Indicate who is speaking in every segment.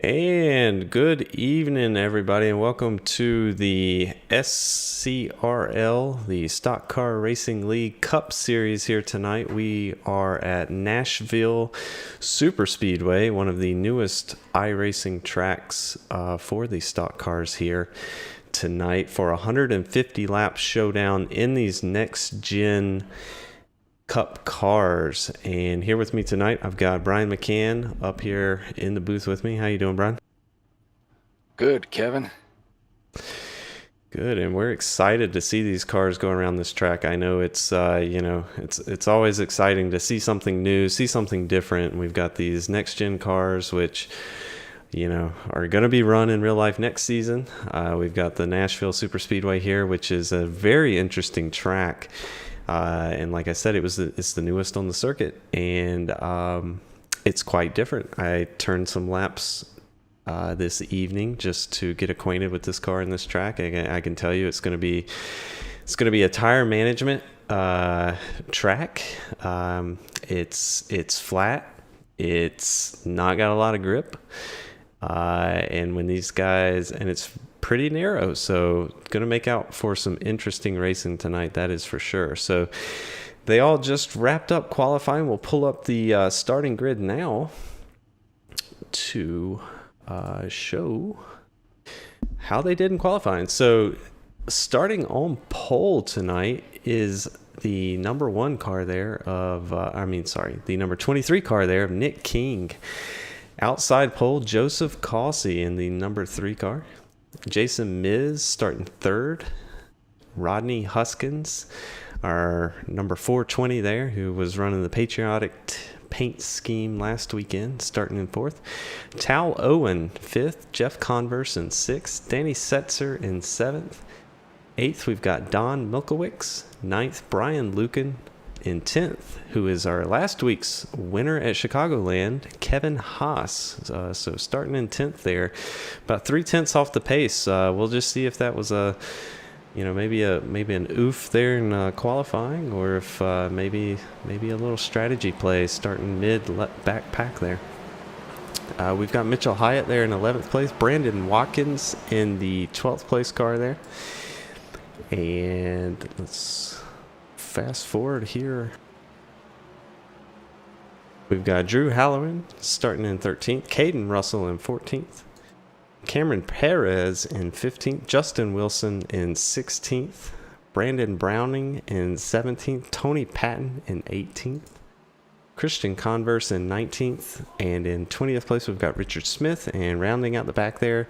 Speaker 1: And good evening, everybody, and welcome to the SCRL, the Stock Car Racing League Cup Series here tonight. We are at Nashville Super Speedway, one of the newest iRacing tracks for the stock cars here tonight for a 150 lap showdown in these next-gen Cup cars. And here with me tonight, I've got Brian McCann up here in the booth with me. How you doing, Brian?
Speaker 2: Good, Kevin.
Speaker 1: Good, and we're excited to see these cars go around this track. I know it's it's always exciting to see something new, see something different. And we've got these next gen cars, which are going to be run in real life next season. We've got the Nashville Super Speedway here, which is a very interesting track. And like I said, it's the newest on the circuit, and it's quite different. I turned some laps this evening just to get acquainted with this car and this track. I can tell you it's going to be a tire management track. It's flat. It's not got a lot of grip. And when these guys, and it's pretty narrow, so gonna make out for some interesting racing tonight, that is for sure. So they all just wrapped up qualifying. We'll pull up the starting grid now to show how they did in qualifying. So starting on pole tonight is the number 1 car there of the number 23 car there of Nick King. Outside pole, Joseph Causey in the number 3 car. Jason Miz starting 3rd. Rodney Huskins, our number 420 there, who was running the patriotic paint scheme last weekend, starting in 4th. Tal Owen 5th. Jeff Converse in 6th. Danny Setzer in 7th. 8th, we've got Don Milkowix. 9th, Brian Lucan in 10th, who is our last week's winner at Chicagoland, Kevin Haas. So starting in 10th there, about 3/10 off the pace. We'll just see if that was maybe an oof there in qualifying, or if maybe a little strategy play starting mid back pack there. We've got Mitchell Hyatt there in 11th place, Brandon Watkins in the 12th place car there, and let's fast forward here. We've got Drew Halloran starting in 13th, Caden Russell in 14th, Cameron Perez in 15th, Justin Wilson in 16th, Brandon Browning in 17th, Tony Patton in 18th, Christian Converse in 19th, and in 20th place we've got Richard Smith, and rounding out the back there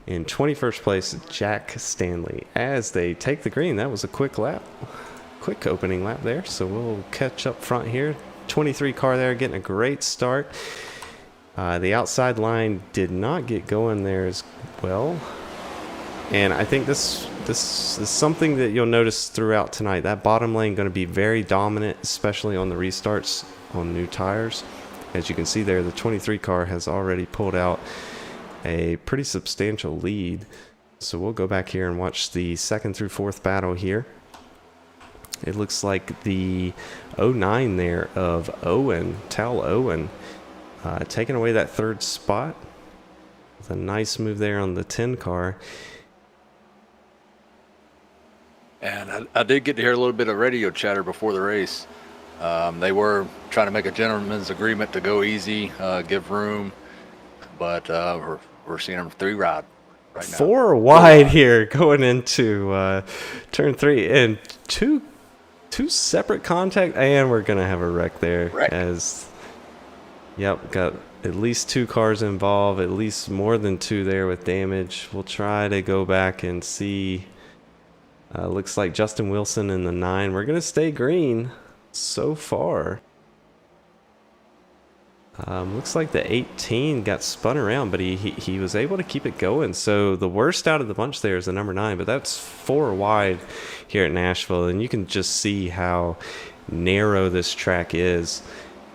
Speaker 1: in 21st place, Jack Stanley. As they take the green, that was a quick opening lap there, so we'll catch up front here. 23 car there getting a great start. The outside line did not get going there as well, and I think this is something that you'll notice throughout tonight. That bottom lane going to be very dominant, especially on the restarts on new tires. As you can see there, the 23 car has already pulled out a pretty substantial lead, so we'll go back here and watch the 2nd through 4th battle here. It looks like the 09 there of Tal Owen, taking away that 3rd spot with a nice move there on the 10 car.
Speaker 2: And I did get to hear a little bit of radio chatter before the race. They were trying to make a gentleman's agreement to go easy, give room, but we're seeing them 3 ride right now.
Speaker 1: 4 wide here going into turn 3, and two separate contact, and we're gonna have a wreck there. Got at least 2 cars involved, at least more than 2 there with damage. We'll try to go back and see. Looks like Justin Wilson in the 9. We're gonna stay green so far. Looks like the 18 got spun around, but he was able to keep it going. So the worst out of the bunch there is the number 9, but that's 4 wide here at Nashville, and you can just see how narrow this track is.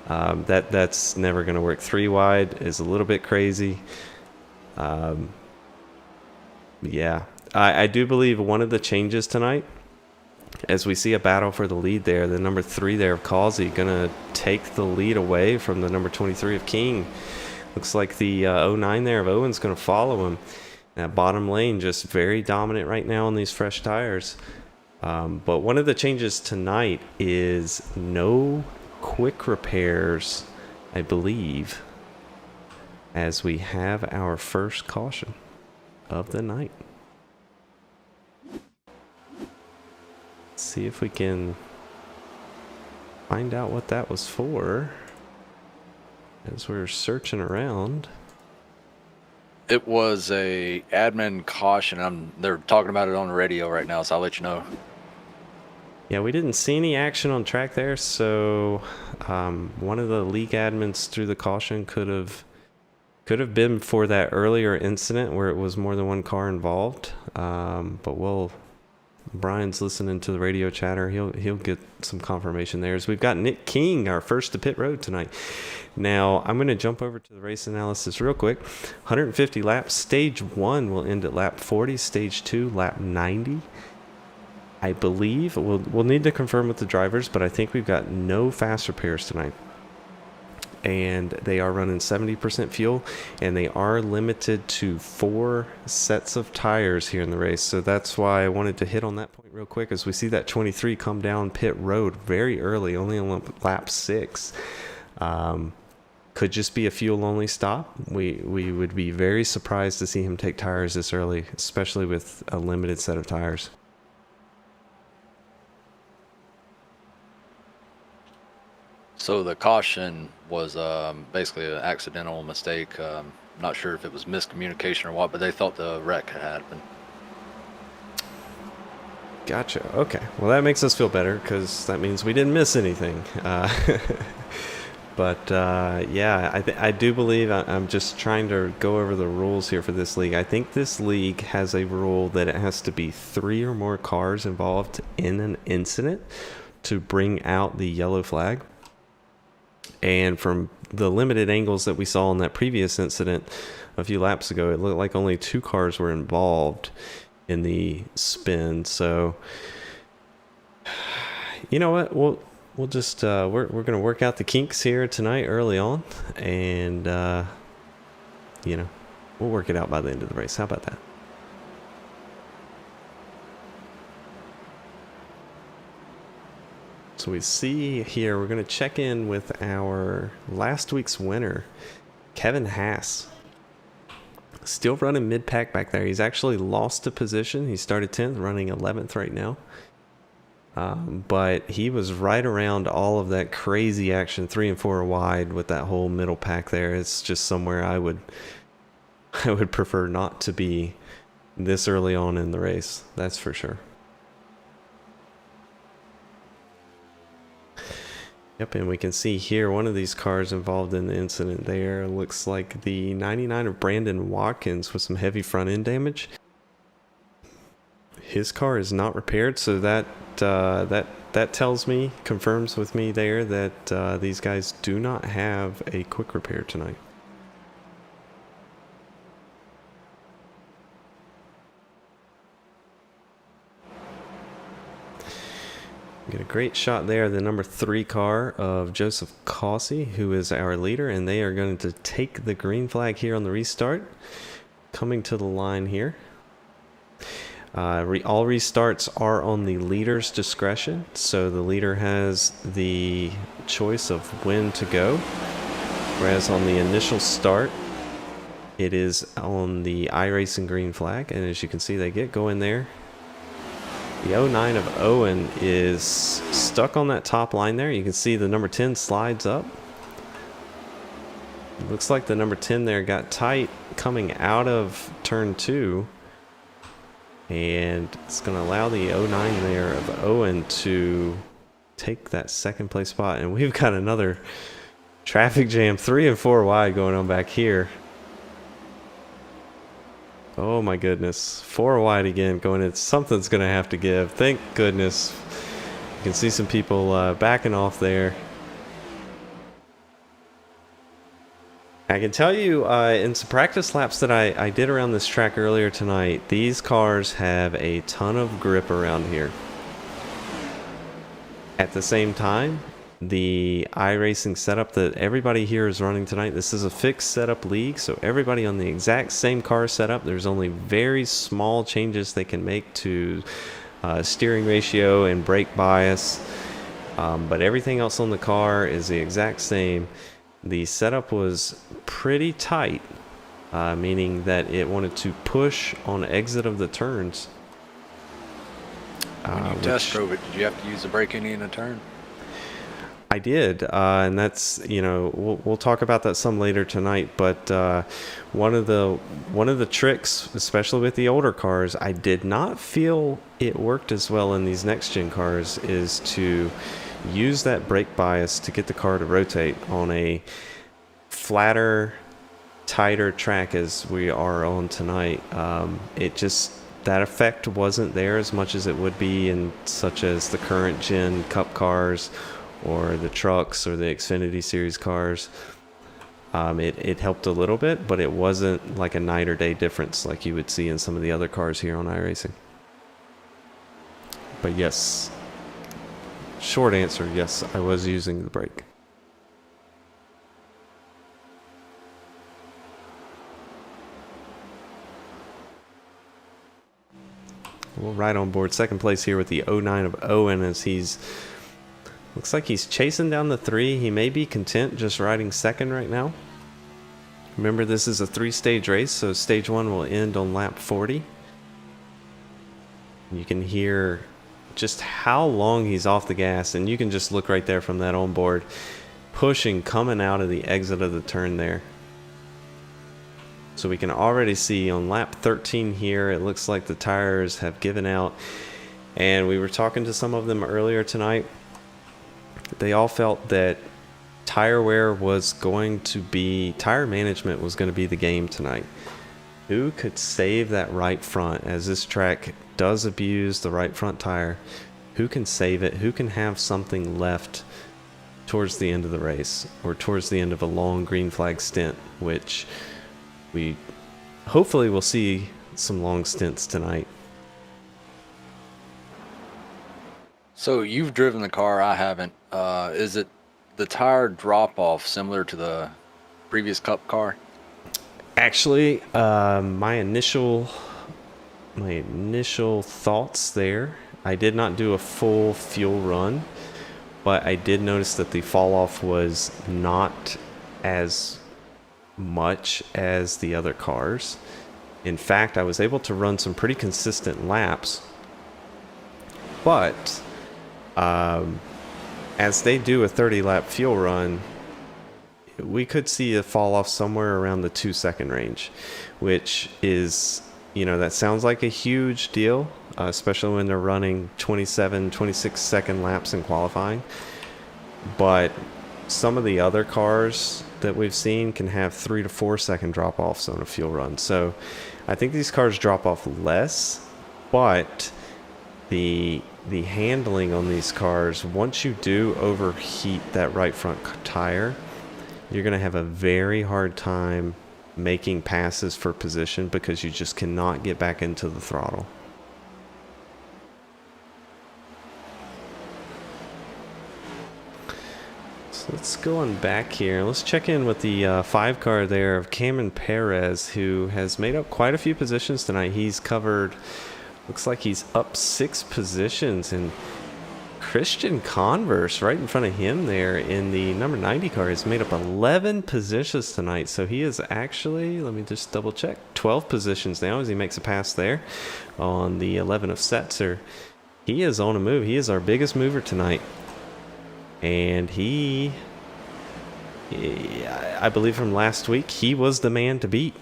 Speaker 1: That's never going to work. 3 wide is a little bit crazy. Yeah, I do believe one of the changes tonight, as we see a battle for the lead there, the number 3 there of Causey going to take the lead away from the number 23 of King. Looks like the '09 there of Owen's going to follow him. That bottom lane just very dominant right now on these fresh tires. But one of the changes tonight is no quick repairs, I believe, as we have our first caution of the night. Let's see if we can find out what that was for as we're searching around.
Speaker 2: It was a admin caution. They're talking about it on the radio right now, so I'll let you know.
Speaker 1: Yeah, we didn't see any action on track there, so one of the league admins threw the caution. Could have been for that earlier incident where it was more than one car involved. But Brian's listening to the radio chatter. He'll get some confirmation there. As we've got Nick King, our first to pit road tonight. Now, I'm going to jump over to the race analysis real quick. 150 laps. Stage 1 will end at lap 40. Stage 2, lap 90. I believe we'll need to confirm with the drivers, but I think we've got no fast repairs tonight. And they are running 70% fuel, and they are limited to 4 sets of tires here in the race. So that's why I wanted to hit on that point real quick, as we see that 23 come down pit road very early, only on lap 6. Could just be a fuel-only stop. We would be very surprised to see him take tires this early, especially with a limited set of tires.
Speaker 2: So the caution was basically an accidental mistake. Not sure if it was miscommunication or what, but they thought the wreck had happened.
Speaker 1: Gotcha. Okay. Well, that makes us feel better because that means we didn't miss anything. But yeah, I do believe I'm just trying to go over the rules here for this league. I think this league has a rule that it has to be 3 or more cars involved in an incident to bring out the yellow flag. And from the limited angles that we saw in that previous incident a few laps ago, it looked like only 2 cars were involved in the spin. So, you know what? We'll just we're gonna work out the kinks here tonight early on, and we'll work it out by the end of the race. How about that? So we see here, we're going to check in with our last week's winner, Kevin Haas. Still running mid-pack back there. He's actually lost a position. He started 10th, running 11th right now. But he was right around all of that crazy action, 3 and 4 wide with that whole middle pack there. It's just somewhere I would prefer not to be this early on in the race. That's for sure. Yep, and we can see here one of these cars involved in the incident there. Looks like the 99 of Brandon Watkins with some heavy front end damage. His car is not repaired, so that tells me, confirms with me there that these guys do not have a quick repair tonight. Get a great shot there, the number 3 car of Joseph Causey, who is our leader, and they are going to take the green flag here on the restart. Coming to the line here. All restarts are on the leader's discretion, so the leader has the choice of when to go, whereas on the initial start, it is on the iRacing green flag, and as you can see, they get going there. The 09 of Owen is stuck on that top line there. You can see the number 10 slides up. It looks like the number 10 there got tight coming out of turn 2. And it's going to allow the 09 there of Owen to take that second place spot. And we've got another traffic jam, 3 and 4 wide going on back here. Oh my goodness, 4 wide again going in. Something's going to have to give. Thank goodness. You can see some people backing off there. I can tell you in some practice laps that I did around this track earlier tonight, these cars have a ton of grip around here. At the same time, the iRacing setup that everybody here is running tonight. This is a fixed setup league, so everybody on the exact same car setup. There's only very small changes they can make to steering ratio and brake bias, but everything else on the car is the exact same. The setup was pretty tight, meaning that it wanted to push on exit of the turns.
Speaker 2: When you test drove it, did you have to use the brake any in a turn?
Speaker 1: I did, and that's, we'll talk about that some later tonight. But one of the tricks, especially with the older cars, I did not feel it worked as well in these next gen cars, is to use that brake bias to get the car to rotate on a flatter, tighter track as we are on tonight. That effect wasn't there as much as it would be in such as the current gen Cup cars or the trucks or the Xfinity Series cars. It helped a little bit, but it wasn't like a night or day difference like you would see in some of the other cars here on iRacing. But yes, short answer, yes, I was using the brake. Well, right on board. Second place here with the 09 of Owen, as looks like he's chasing down the 3. He may be content just riding second right now. Remember, this is a 3-stage race, so stage 1 will end on lap 40. You can hear just how long he's off the gas, and you can just look right there from that onboard, pushing, coming out of the exit of the turn there. So we can already see on lap 13 here, it looks like the tires have given out. And we were talking to some of them earlier tonight. They all felt that tire management was going to be the game tonight. Who could save that right front, as this track does abuse the right front tire? Who can save it? Who can have something left towards the end of the race, or towards the end of a long green flag stint, which we hopefully will see some long stints tonight.
Speaker 2: So you've driven the car, I haven't. Is it the tire drop off similar to the previous Cup car?
Speaker 1: Actually, my initial thoughts there, I did not do a full fuel run, but I did notice that the fall off was not as much as the other cars. In fact, I was able to run some pretty consistent laps, but as they do a 30-lap fuel run, we could see a fall off somewhere around the 2-second range, which is, that sounds like a huge deal, especially when they're running 27, 26-second laps in qualifying. But some of the other cars that we've seen can have 3 to 4 second drop offs on a fuel run. So I think these cars drop off less, but the handling on these cars, once you do overheat that right front tire, you're going to have a very hard time making passes for position, because you just cannot get back into the throttle. So let's go on back here. Let's check in with the 5 car there of Cameron Perez, who has made up quite a few positions tonight. He's covered, looks like he's up 6 positions, and Christian Converse right in front of him there in the number 90 car has made up 11 positions tonight. So he is actually, let me just double check, 12 positions now as he makes a pass there on the 11 of Setzer. He is on a move. He is our biggest mover tonight. And I believe from last week, he was the man to beat.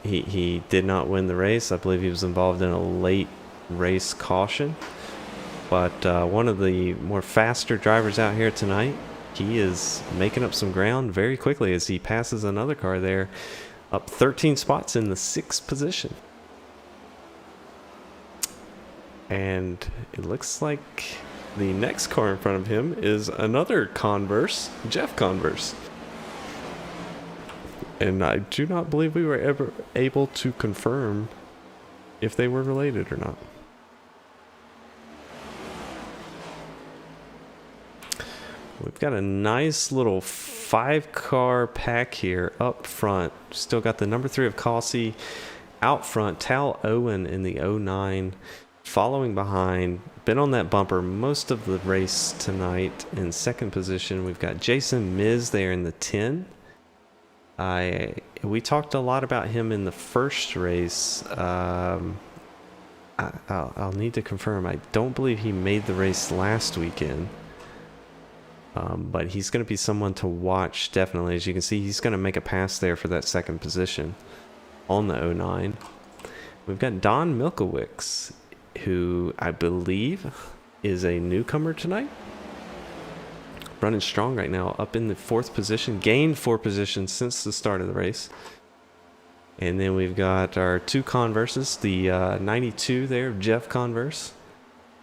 Speaker 1: He did not win the race. I believe he was involved in a late race caution. But one of the more faster drivers out here tonight, he is making up some ground very quickly as he passes another car there, up 13 spots in the 6th position. And it looks like the next car in front of him is another Converse, Jeff Converse. And I do not believe we were ever able to confirm if they were related or not. We've got a nice little 5-car pack here up front. Still got the number 3 of Causey out front. Tal Owen in the 09 following behind. Been on that bumper most of the race tonight. In second position, we've got Jason Miz there in the 10. We talked a lot about him in the first race. I'll need to confirm. I don't believe he made the race last weekend. But he's going to be someone to watch, definitely. As you can see, he's going to make a pass there for that second position on the 09. We've got Don Milkowix, who I believe is a newcomer tonight. Running strong right now, up in the 4th position. Gained 4 positions since the start of the race. And then we've got our 2 Converses, the 92 there, Jeff Converse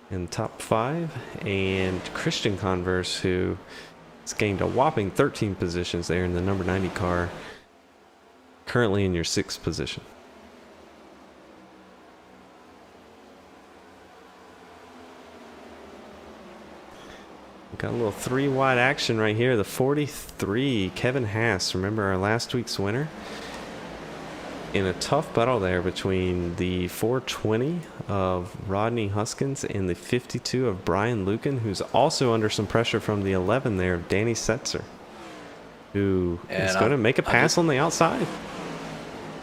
Speaker 1: in the top 5, and Christian Converse, who has gained a whopping 13 positions there in the number 90 car, currently in your 6th position. Got a little 3 wide action right here. The 43, Kevin Haas, remember our last week's winner? In a tough battle there between the 420 of Rodney Huskins and the 52 of Brian Lucan, who's also under some pressure from the 11 there of Danny Setzer, who is going to make a pass on the outside.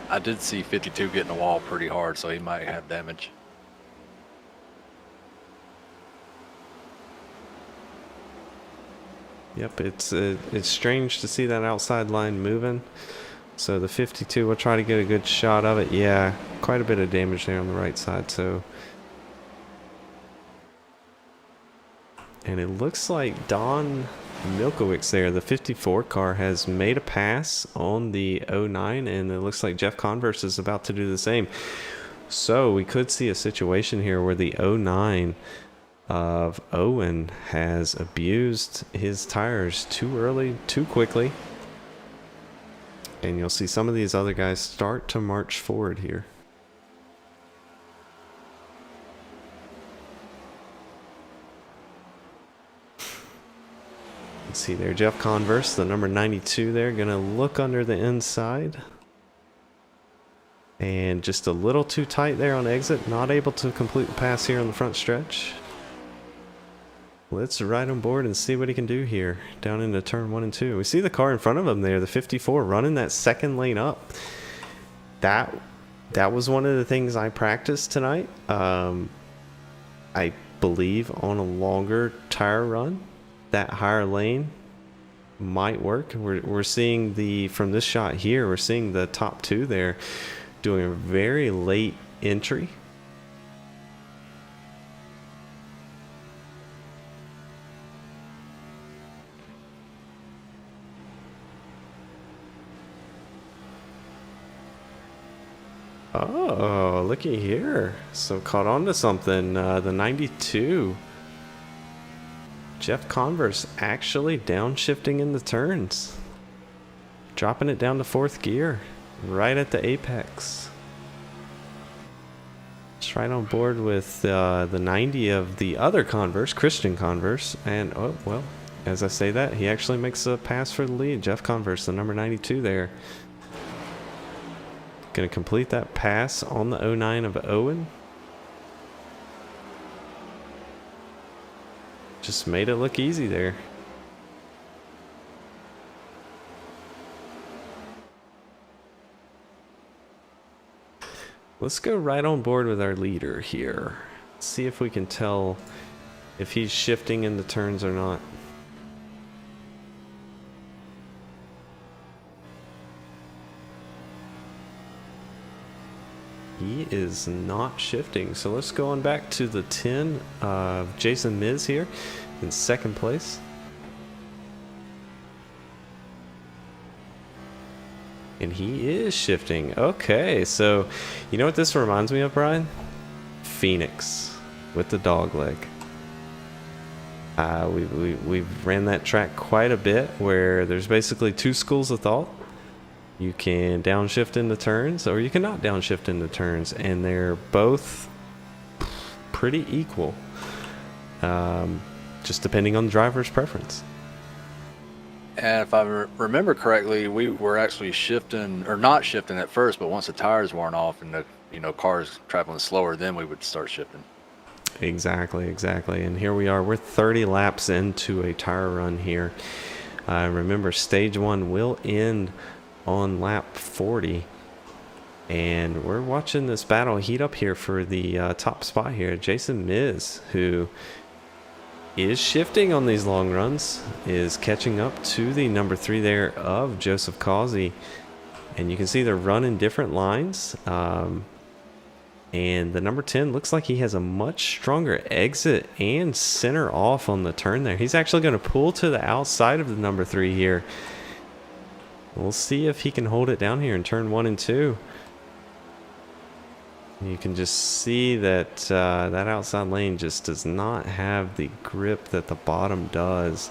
Speaker 2: I did see 52 getting the wall pretty hard, so he might have damage.
Speaker 1: Yep, it's strange to see that outside line moving. So the 52 will try to get a good shot of it. Yeah, quite a bit of damage there on the right side. So, and it looks like Don Milkowix there, the 54 car, has made a pass on the 09, and it looks like Jeff Converse is about to do the same. So we could see a situation here where the 09 of Owen has abused his tires too early, too quickly. And you'll see some of these other guys start to march forward here. Let's see there, Jeff Converse, the number 92 there, going to look under the inside. And just a little too tight there on exit, not able to complete the pass here on the front stretch. Let's ride on board and see what he can do here down into turn 1 and 2. We see the car in front of him there, the 54, running that second lane up. That was one of the things I practiced tonight. I believe on a longer tire run, that higher lane might work. We're seeing from this shot here, we're seeing the top 2 there doing a very late entry. Oh, looky here. So caught on to something. The 92. Jeff Converse actually downshifting in the turns. Dropping it down to 4th gear. Right at the apex. Just right on board with the 90 of the other Converse, Christian Converse. And, oh, well, as I say that, he actually makes a pass for the lead. Jeff Converse, the number 92 there. Going to complete that pass on the 09 of Owen. Just made it look easy there. Let's go right on board with our leader here. See if we can tell if he's shifting in the turns or not. He is not shifting. So let's go on back to the 10 of Jason Miz here in 2nd place. And he is shifting. Okay, so you know what this reminds me of, Brian? Phoenix with the dog leg. We've ran that track quite a bit, where there's basically 2 schools of thought. You can downshift into turns, or you cannot downshift into turns, and they're both pretty equal. just depending on the driver's preference.
Speaker 2: And if I remember correctly, we were actually shifting, or not shifting at first, but once the tires worn off and the cars traveling slower, then we would start shifting.
Speaker 1: Exactly. And here we are. We're 30 laps into a tire run here. Remember, stage 1 will end on lap 40. And we're watching this battle heat up here for the top spot here. Jason Miz, who is shifting on these long runs, is catching up to the number 3 there of Joseph Causey. And you can see they're running different lines. And the number 10 looks like he has a much stronger exit and center off on the turn there. He's actually going to pull to the outside of the number 3 here. We'll see if he can hold it down here in turn 1 and 2. You can just see that that outside lane just does not have the grip that the bottom does.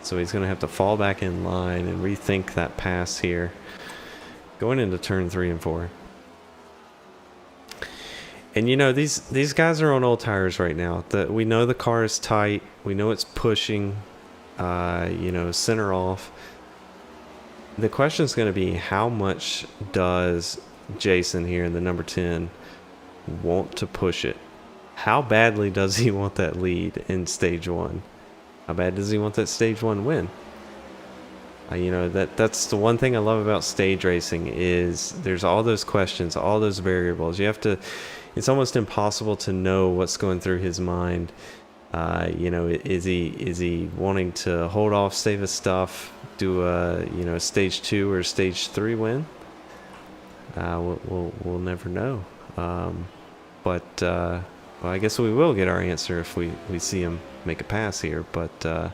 Speaker 1: So he's going to have to fall back in line and rethink that pass here, going into turn 3 and 4. And these guys are on old tires right now. We know the car is tight. We know it's pushing, center off. The question is going to be, how much does Jason here in the number 10 want to push it? How badly does he want that lead in stage 1? How bad does he want that stage 1 win? That's the one thing I love about stage racing, is there's all those questions, all those variables. It's almost impossible to know what's going through his mind. Is he wanting to hold off, save his stuff, do a stage 2 or stage 3 win? We'll never know. But I guess we will get our answer if we see him make a pass here. But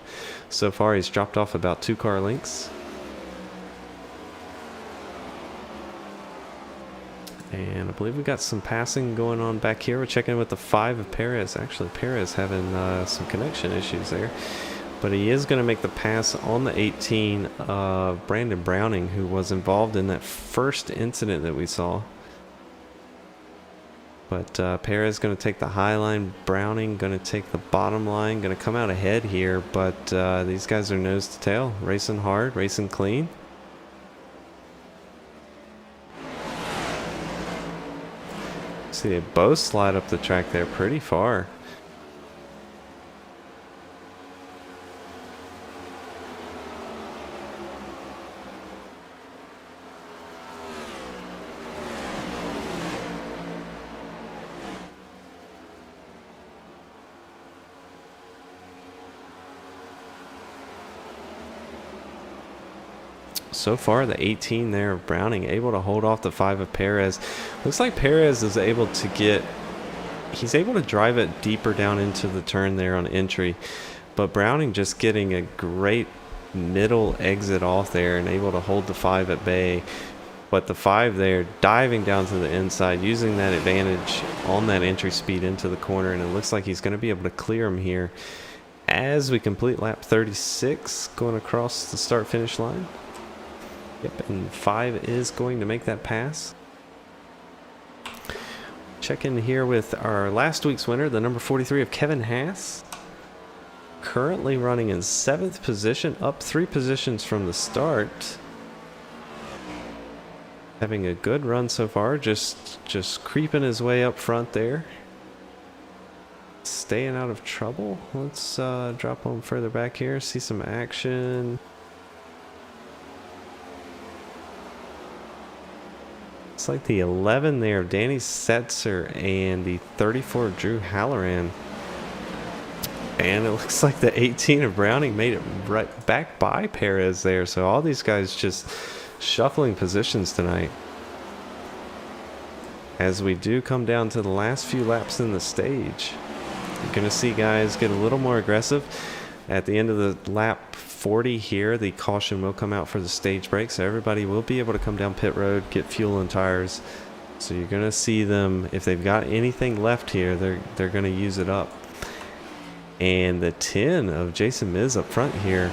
Speaker 1: so far he's dropped off about 2 car lengths. And I believe we got some passing going on back here. We're checking with the 5 of Perez. Actually, Perez having some connection issues there. But he is going to make the pass on the 18 of Brandon Browning, who was involved in that first incident that we saw. But Perez going to take the high line. Browning going to take the bottom line. Going to come out ahead here. But these guys are nose to tail. Racing hard, racing clean. See, they both slide up the track there pretty far. So far, the 18 there of Browning able to hold off the 5 of Perez. Looks like Perez is able to he's able to drive it deeper down into the turn there on entry. But Browning just getting a great middle exit off there and able to hold the 5 at bay. But the 5 there diving down to the inside, using that advantage on that entry speed into the corner. And it looks like he's going to be able to clear him here as we complete lap 36 going across the start-finish line. Yep, and 5 is going to make that pass. Check in here with our last week's winner, the number 43 of Kevin Haas. Currently running in 7th position, up 3 positions from the start. Having a good run so far, just creeping his way up front there. Staying out of trouble. Let's drop him further back here, see some action. It's like the 11 there of Danny Setzer and the 34 of Drew Halloran. And it looks like the 18 of Browning made it right back by Perez there. So all these guys just shuffling positions tonight. As we do come down to the last few laps in the stage, you're going to see guys get a little more aggressive. At the end of the lap 40 here, the caution will come out for the stage break, so everybody will be able to come down pit road, get fuel and tires. So you're going to see them, if they've got anything left here, they're going to use it up. And the 10 of Jason Miz up front here,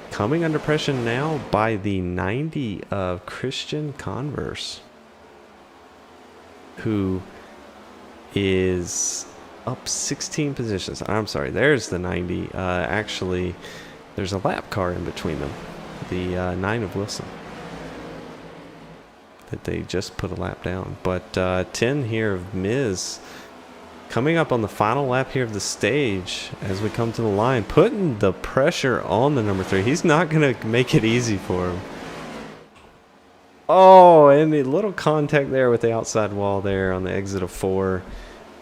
Speaker 1: coming under pressure now by the 90 of Christian Converse, who is up 16 positions. I'm sorry, there's the 90. Actually, there's a lap car in between them. The 9 of Wilson. That they just put a lap down. But 10 here of Miz coming up on the final lap here of the stage as we come to the line, putting the pressure on the number 3. He's not going to make it easy for him. Oh, and the little contact there with the outside wall there on the exit of 4.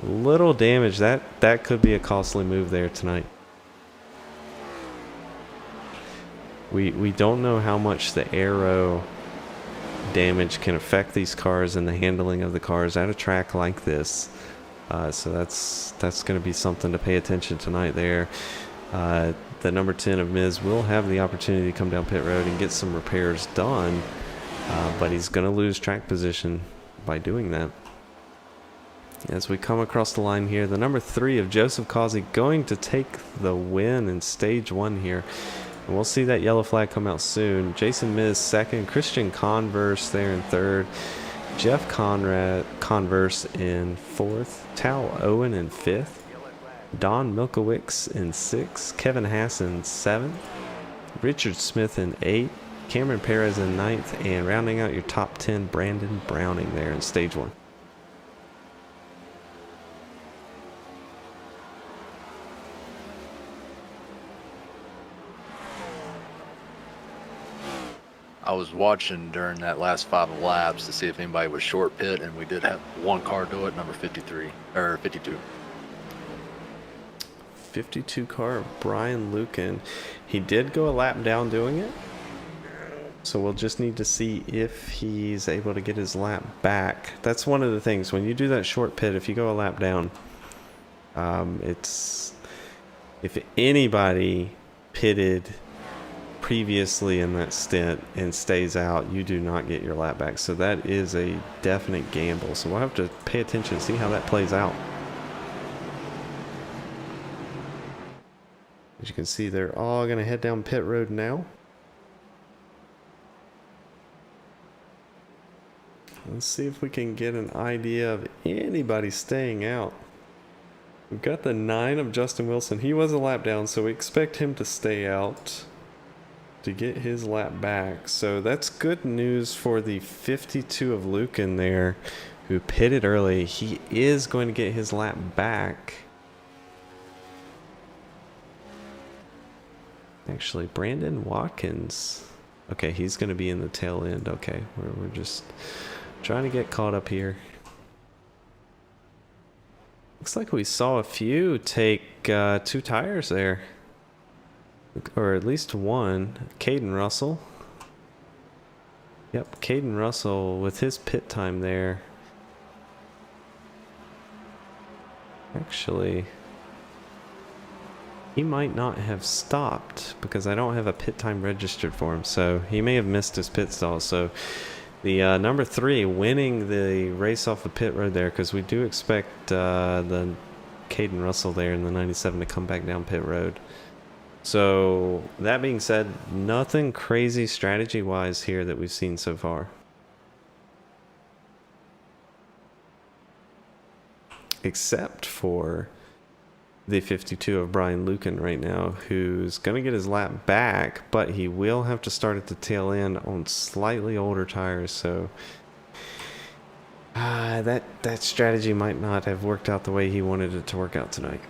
Speaker 1: Little damage. That could be a costly move there tonight. We don't know how much the aero damage can affect these cars and the handling of the cars at a track like this. So that's going to be something to pay attention tonight there. The number 10 of Miz will have the opportunity to come down pit road and get some repairs done, but he's going to lose track position by doing that. As we come across the line here, the number 3 of Joseph Causey going to take the win in stage 1 here. And we'll see that yellow flag come out soon. Jason Miz second, Christian Converse there in third, Jeff Converse in fourth, Tal Owen in fifth, Don Milkowix in sixth, Kevin Hassan seventh, Richard Smith in eighth, Cameron Perez in ninth, and rounding out your top 10, Brandon Browning there in stage 1.
Speaker 2: I was watching during that last 5 laps to see if anybody was short pit, and we did have one car do it, number 53 or 52.
Speaker 1: 52 car of Brian Lucan. He did go a lap down doing it, so we'll just need to see if he's able to get his lap back. That's one of the things when you do that short pit. If you go a lap down, it's if anybody pitted previously in that stint and stays out, you do not get your lap back. So that is a definite gamble. So we'll have to pay attention and see how that plays out. As you can see, they're all going to head down pit road now. Let's see if we can get an idea of anybody staying out. We've got the 9 of Justin Wilson. He was a lap down, so we expect him to stay out to get his lap back. So that's good news for the 52 of Lucan there, who pitted early. He is going to get his lap back. Actually, Brandon Watkins. Okay, he's going to be in the tail end. Okay, we're just trying to get caught up here. Looks like we saw a few take 2 tires there. Or at least one. Caden Russell. Yep, Caden Russell with his pit time there. Actually, he might not have stopped because I don't have a pit time registered for him. So he may have missed his pit stall. So the number 3 winning the race off the pit road there, because we do expect the Caden Russell there in the 97 to come back down pit road. So that being said, nothing crazy strategy wise here that we've seen so far, except for the 52 of Brian Lucan right now, who's going to get his lap back, but he will have to start at the tail end on slightly older tires. So that strategy might not have worked out the way he wanted it to work out tonight.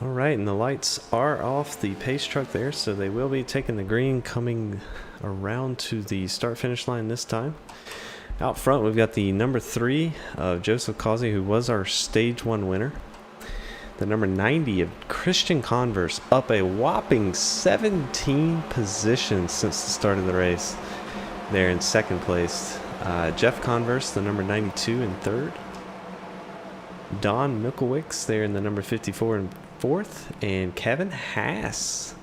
Speaker 1: All right, and the lights are off the pace truck there, so they will be taking the green, coming around to the start-finish line this time. Out front, we've got the number 3 of Joseph Causey, who was our Stage 1 winner. The number 90 of Christian Converse, up a whopping 17 positions since the start of the race. They're in second place. Jeff Converse, the number 92, in third. Don Milkowix there in the number 54 in fourth. And Kevin Haas,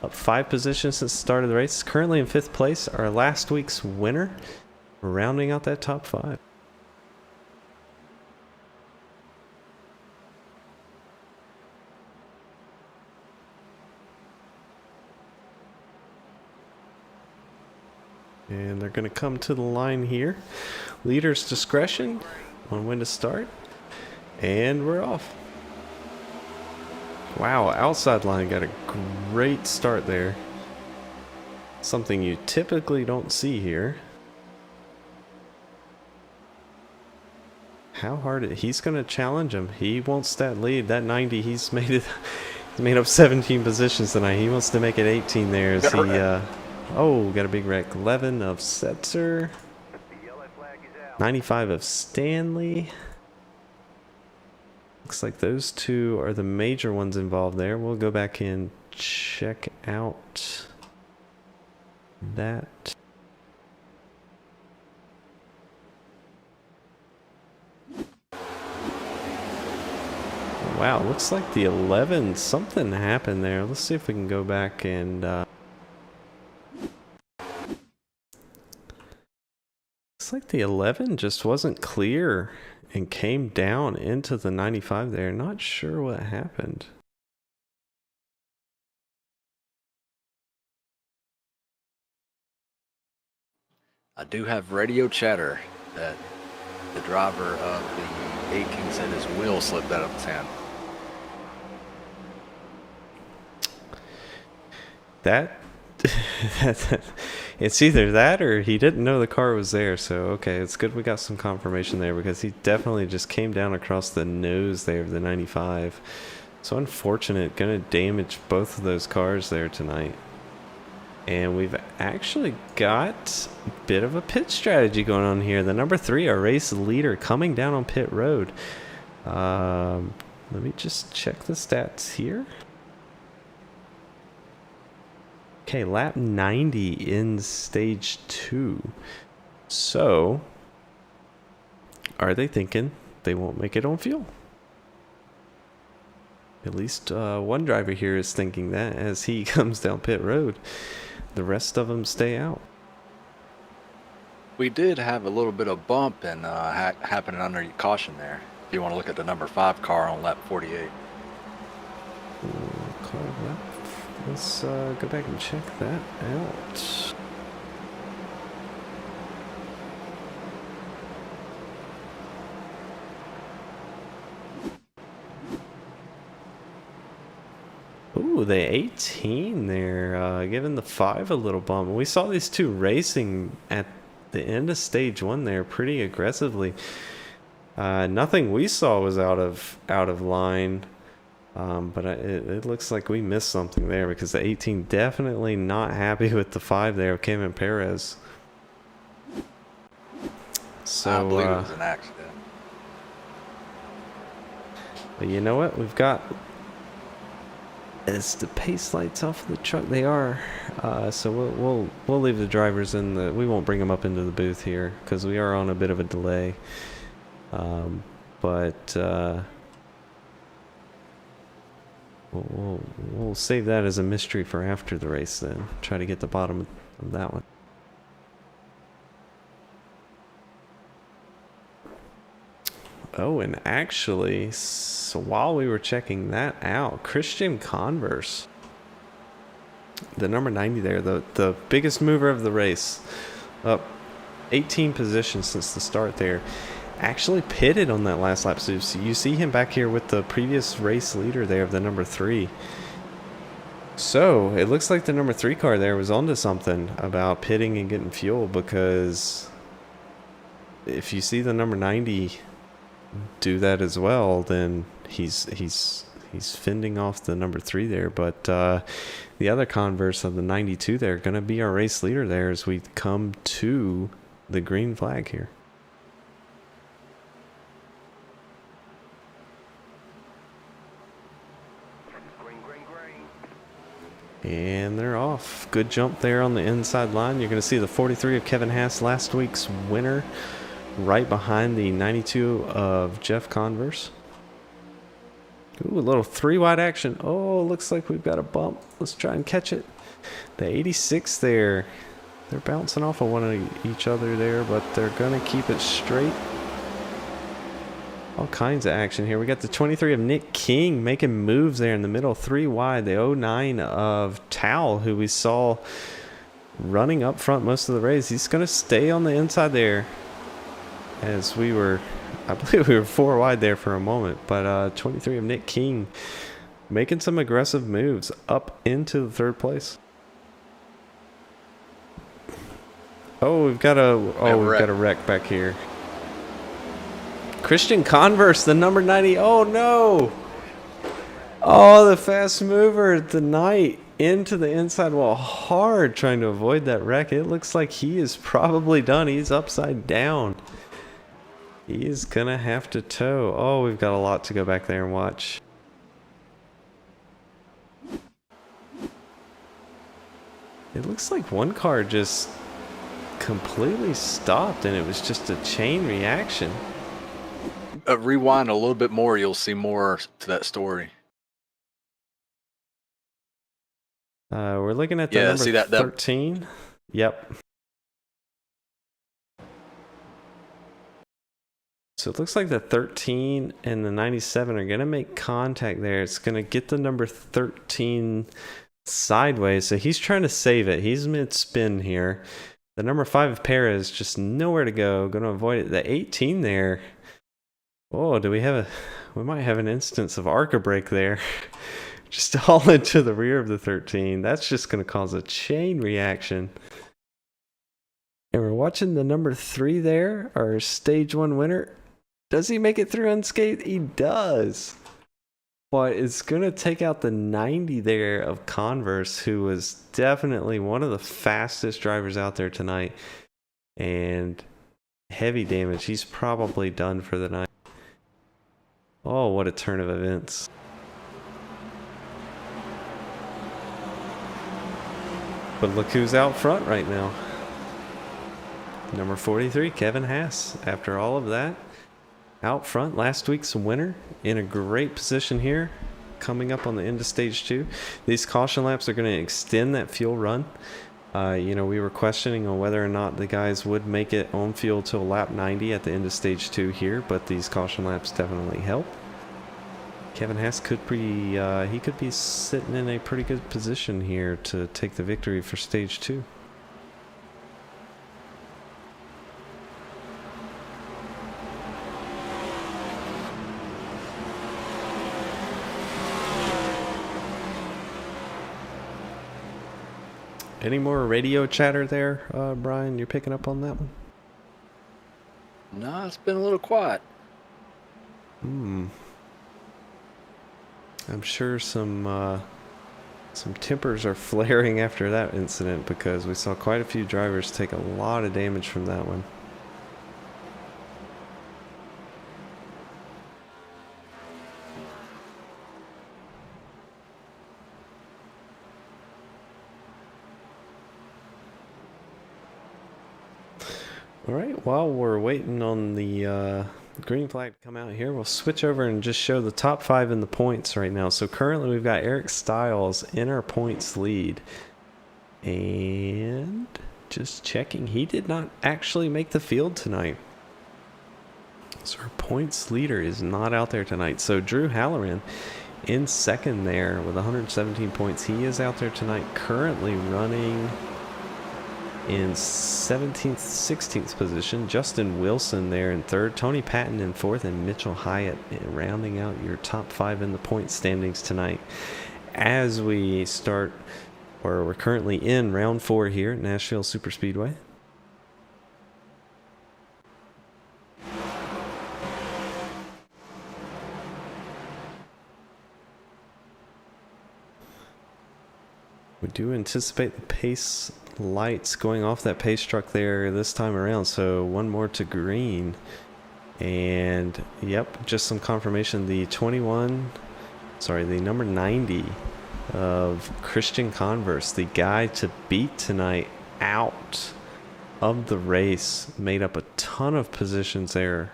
Speaker 1: up 5 positions since the start of the race. Currently in 5th place, our last week's winner, rounding out that top 5. And they're going to come to the line here. Leader's discretion on when to start. And we're off. Wow, outside line got a great start there. Something you typically don't see here. How hard he's going to challenge him. He wants that lead. That 90, he's made it. He's made up 17 positions tonight. He wants to make it 18 there as he oh, got a big wreck. 11 of Setzer. 95 of Stanley. Looks like those two are the major ones involved there. We'll go back and check out that. Wow, looks like the 11, something happened there. Let's see if we can go back and looks like the 11 just wasn't clear and came down into the 95 there. Not sure what happened.
Speaker 2: I do have radio chatter that the driver of the 18 said his wheel slipped out of his hand.
Speaker 1: That it's either that or he didn't know the car was there. So okay, it's good we got some confirmation there, because he definitely just came down across the nose there of the 95. So unfortunate, gonna damage both of those cars there tonight. And we've actually got a bit of a pit strategy going on here. The number 3, our race leader, coming down on pit road. Let me just check the stats here. Okay, lap 90 in stage 2. So, are they thinking they won't make it on fuel? At least one driver here is thinking that as he comes down pit road. The rest of them stay out.
Speaker 2: We did have a little bit of bump and happening under caution there. If you want to look at the number 5 car on lap 48.
Speaker 1: Car lap. Let's go back and check that out. Ooh, the 18 there, giving the 5 a little bump. We saw these two racing at the end of stage 1 there pretty aggressively. Nothing we saw was out of line. But it looks like we missed something there, because the 18 definitely not happy with the 5 there, Cameron Perez. So
Speaker 2: I believe it was an accident.
Speaker 1: But you know what? We've got, is the pace lights off of the truck? They are. So we'll leave the drivers in the. We won't bring them up into the booth here because we are on a bit of a delay. We'll save that as a mystery for after the race then. Try to get the bottom of that one. Oh, and actually, so while we were checking that out, Christian Converse, the number 90 there, the biggest mover of the race, up 18 positions since the start there, actually pitted on that last lap. So you see him back here with the previous race leader there of the number 3. So it looks like the number 3 car there was onto something about pitting and getting fuel, because if you see the number 90 do that as well, then he's He's fending off the number 3 there, but the other Converse of the 92 there going to be our race leader there as we come to the green flag here. And they're off. Good jump there on the inside line. You're going to see the 43 of Kevin Haas, last week's winner, right behind the 92 of Jeff Converse. Ooh, a little 3-wide action. Oh, looks like we've got a bump. Let's try and catch it. The 86 there. They're bouncing off of one of each other there, but they're going to keep it straight. All kinds of action here. We got the 23 of Nick King making moves there in the middle, 3 wide. The 09 of Tal, who we saw running up front most of the race. He's going to stay on the inside there, as we were, I believe we were 4 wide there for a moment. But 23 of Nick King making some aggressive moves up into the 3rd place. Oh, we've got a wreck back here. Christian Converse, the number 90. Oh, no. Oh, the fast mover at the night into the inside wall hard, trying to avoid that wreck. It looks like he is probably done. He's upside down. He is going to have to tow. Oh, we've got a lot to go back there and watch. It looks like one car just completely stopped, and it was just a chain reaction.
Speaker 2: Rewind a little bit more, you'll see more to that story.
Speaker 1: We're looking at the number
Speaker 2: see that
Speaker 1: 13. Yep. So it looks like the 13 and the 97 are going to make contact there. It's going to get the number 13 sideways. So he's trying to save it. He's mid-spin here. The number 5 of Perez just nowhere to go. Going to avoid it. The 18 there. Oh, we might have an instance of ARCA brake there. Just all into the rear of the 13. That's just going to cause a chain reaction. And we're watching the number 3 there, our stage 1 winner. Does he make it through unscathed? He does. But it's going to take out the 90 there of Converse, who was definitely one of the fastest drivers out there tonight. And heavy damage. He's probably done for the night. Oh, what a turn of events. But look who's out front right now. Number 43, Kevin Haas. After all of that, out front, last week's winner, in a great position here, coming up on the end of stage 2. These caution laps are going to extend that fuel run. We were questioning on whether or not the guys would make it on fuel till lap 90 at the end of stage 2 here, but these caution laps definitely help. Kevin Haas could be sitting in a pretty good position here to take the victory for stage 2. Any more radio chatter there, Brian? You're picking up on that one?
Speaker 2: No, it's been a little quiet.
Speaker 1: I'm sure some tempers are flaring after that incident, because we saw quite a few drivers take a lot of damage from that one. All right, while we're waiting on the green flag to come out here, we'll switch over and just show the top 5 in the points right now. So currently we've got Eric Stiles in our points lead. And just checking, he did not actually make the field tonight. So our points leader is not out there tonight. So Drew Halloran in second there with 117 points. He is out there tonight, currently running in 17th, 16th position. Justin Wilson there in third. Tony Patton in fourth, and Mitchell Hyatt rounding out your top 5 in the point standings tonight. As we start, or we're currently in round 4 here at Nashville Super Speedway. We do anticipate the pace lights going off that pace truck there this time around. So one more to green. And yep, just some confirmation. The number 90 of Christian Converse, the guy to beat tonight out of the race, made up a ton of positions there.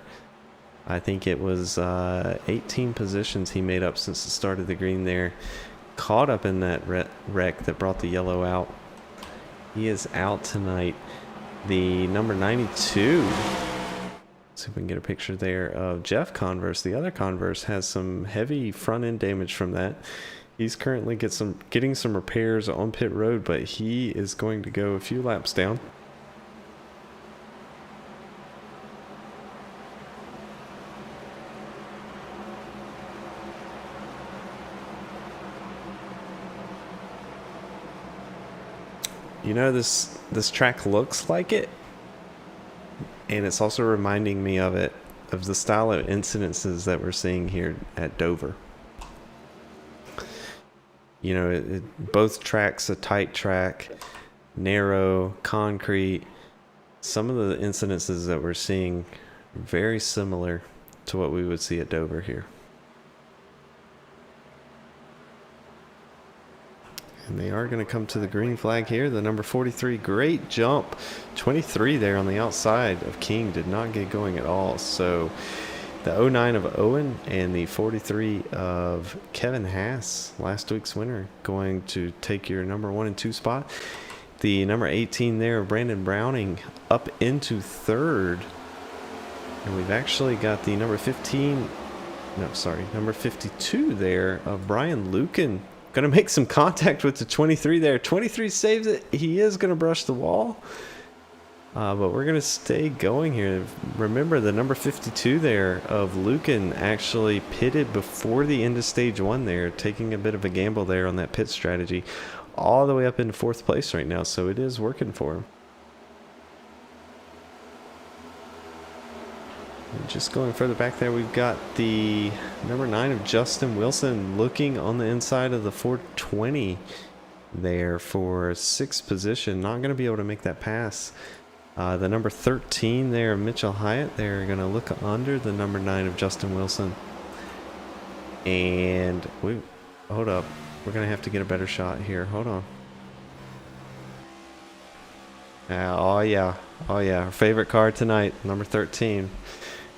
Speaker 1: I think it was 18 positions he made up since the start of the green there. Caught up in that wreck that brought the yellow out. He is out tonight. The number 92. Let's see if we can get a picture there of Jeff Converse. The other Converse has some heavy front end damage from that. He's currently getting some repairs on pit road, but he is going to go a few laps down. You know, this track looks like it, and it's also reminding me of the style of incidences that we're seeing here at Dover. You know, both tracks, a tight track, narrow, concrete. Some of the incidences that we're seeing very similar to what we would see at Dover here. And they are going to come to the green flag here. The number 43, great jump. 23 there on the outside of King did not get going at all. So the 09 of Owen and the 43 of Kevin Haas, last week's winner, going to take your number 1 and 2 spot. The number 18 there of Brandon Browning up into third. And we've actually got the number 52 there of Brian Lucan. Going to make some contact with the 23 there. 23 saves it. He is going to brush the wall. But we're going to stay going here. Remember, the number 52 there of Lucan actually pitted before the end of stage 1 there, taking a bit of a gamble there on that pit strategy. All the way up into 4th place right now, so it is working for him. And just going further back there, we've got the number 9 of Justin Wilson looking on the inside of the 420 there for 6th position. Not going to be able to make that pass. The number 13 there, Mitchell Hyatt, they're going to look under the number 9 of Justin Wilson. And hold up. We're going to have to get a better shot here. Hold on. Oh, yeah. Our favorite car tonight, number 13.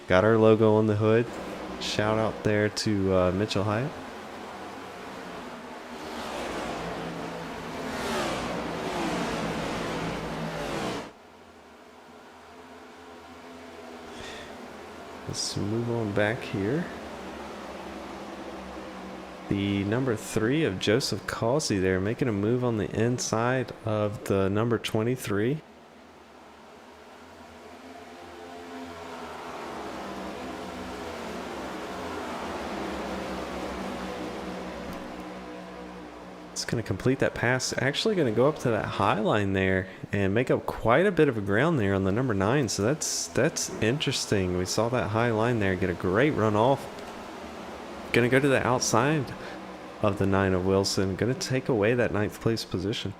Speaker 1: Got our logo on the hood. Shout out there to Mitchell Hyatt. Let's move on back here. The number 3 of Joseph Causey there, making a move on the inside of the number 23. It's going to complete that pass. Actually going to go up to that high line there and make up quite a bit of a ground there on the number 9. So that's interesting. We saw that high line there get a great run off. Going to go to the outside of the 9 of Wilson. Going to take away that 9th place position.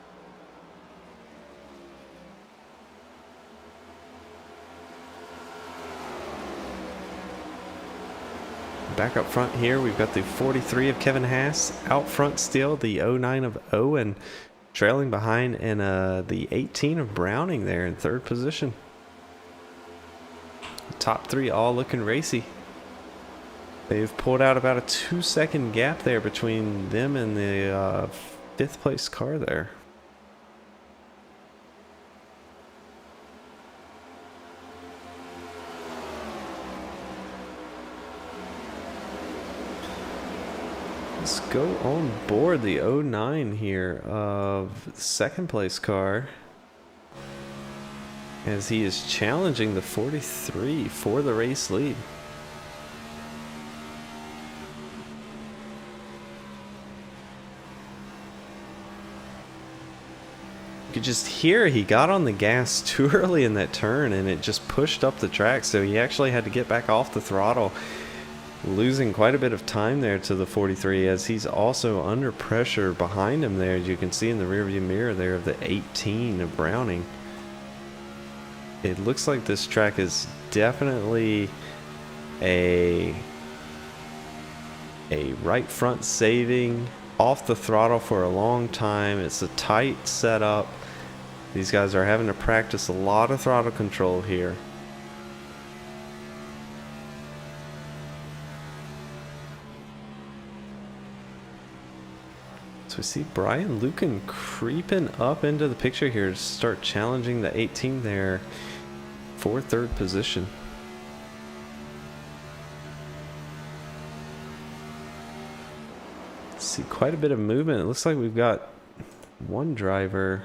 Speaker 1: Back up front here, we've got the 43 of Kevin Haas. Out front still, the 09 of Owen trailing behind, and the 18 of Browning there in 3rd position. Top 3 all looking racy. They've pulled out about a 2-second gap there between them and the 5th place car there. Let's go on board the 09 here of the 2nd place car, as he is challenging the 43 for the race lead. You could just hear he got on the gas too early in that turn and it just pushed up the track, so he actually had to get back off the throttle losing quite a bit of time there to the 43 as he's also under pressure behind him there. As you can see in the rearview mirror there of the 18 of Browning. It looks like this track is definitely a right front saving, off the throttle for a long time. It's a tight setup. These guys are having to practice a lot of throttle control here. So we see Brian Lucan creeping up into the picture here to start challenging the 18 there for third position. See quite a bit of movement. It looks like we've got one driver.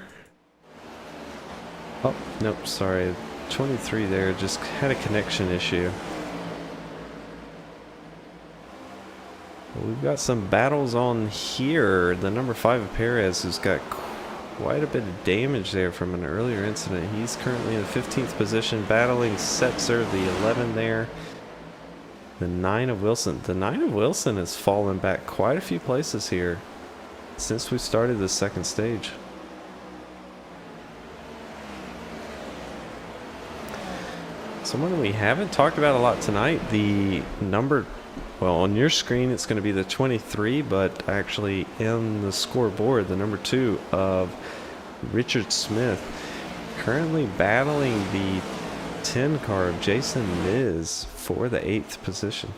Speaker 1: Oh, nope, sorry. 23 there just had a connection issue. We've got some battles on here. The number 5 of Perez has got quite a bit of damage there from an earlier incident. He's currently in the 15th position, battling Setzer, the 11 there. The 9 of Wilson. The 9 of Wilson has fallen back quite a few places here since we started the second stage. Someone we haven't talked about a lot tonight, the number, well, on your screen it's going to be the 23, but actually in the scoreboard, the number 2 of Richard Smith, currently battling the 10 car of Jason Miz for the 8th position.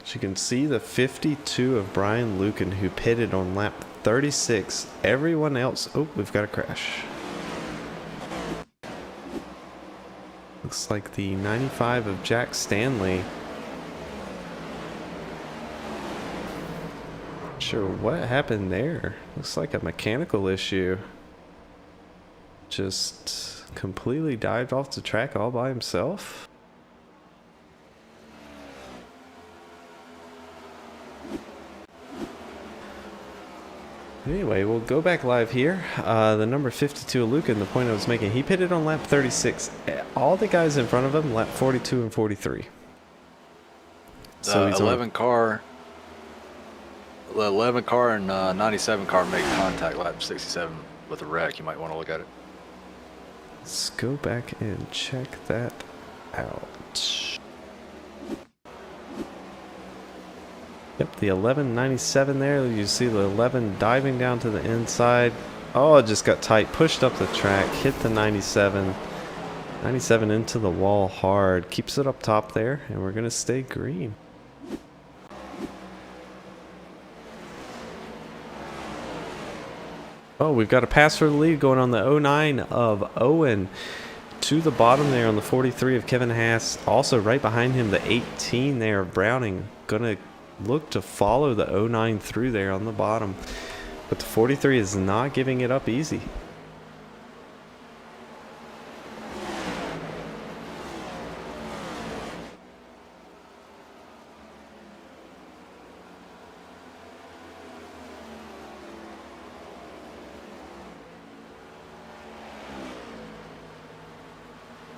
Speaker 1: As you can see, the 52 of Brian Lucan, who pitted on lap 36. Everyone else, oh, we've got a crash. Looks like the 95 of Jack Stanley. Not sure what happened there. Looks like a mechanical issue. Just completely dived off the track all by himself. Anyway, we'll go back live here. The number 52 of Lucan, the point I was making, he pitted on lap 36. All the guys in front of him, lap 42 and 43.
Speaker 2: So he's 11 car, the 11 car and 97 car made contact lap 67 with a wreck. You might want to look at it.
Speaker 1: Let's go back and check that out. Yep, the 1197 there. You see the 11 diving down to the inside. Oh, it just got tight. Pushed up the track. Hit the 97. 97 into the wall hard. Keeps it up top there. And we're going to stay green. Oh, we've got a pass for the lead going on the 09 of Owen. To the bottom there on the 43 of Kevin Haas. Also right behind him, the 18 there of Browning. Going to look to follow the 09 through there on the bottom, but the 43 is not giving it up easy.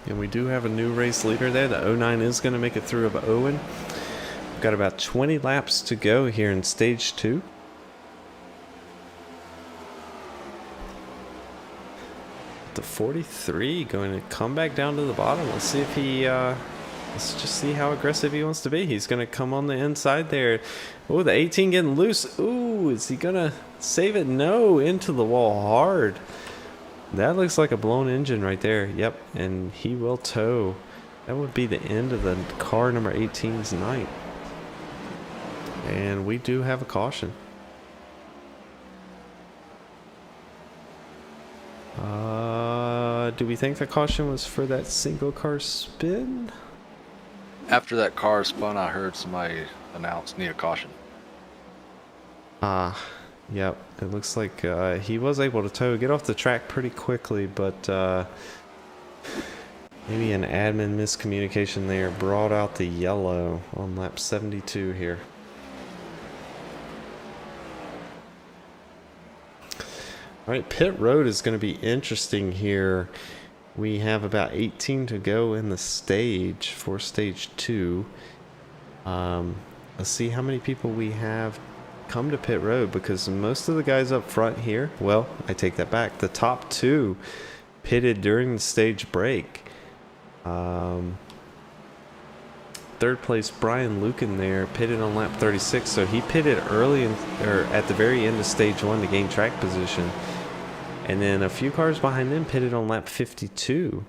Speaker 1: And we do have a new race leader there. The 09 is going to make it through of Owen. Got about 20 laps to go here in stage 2. The 43 going to come back down to the bottom. Let's see if he let's just see how aggressive he wants to be. He's going to come on the inside there. Oh, the 18 getting loose. Ooh, is he going to save it? No, into the wall hard. That looks like a blown engine right there. Yep, and he will tow. That would be the end of the car number 18's night. And we do have a caution. Do we think the caution was for that single car spin?
Speaker 2: After that car spun, I heard somebody announce need a caution.
Speaker 1: Yep. It looks like he was able to tow, get off the track pretty quickly, but maybe an admin miscommunication there brought out the yellow on lap 72 here. All right, pit road is going to be interesting here. We have about 18 to go in the stage for stage 2. Let's see how many people we have come to pit road, because most of the guys up front here, well, I take that back. The top 2 pitted during the stage break. Third place Brian Lucan there pitted on lap 36, so he pitted early or at the very end of stage 1 to gain track position. And then a few cars behind them pitted on lap 52.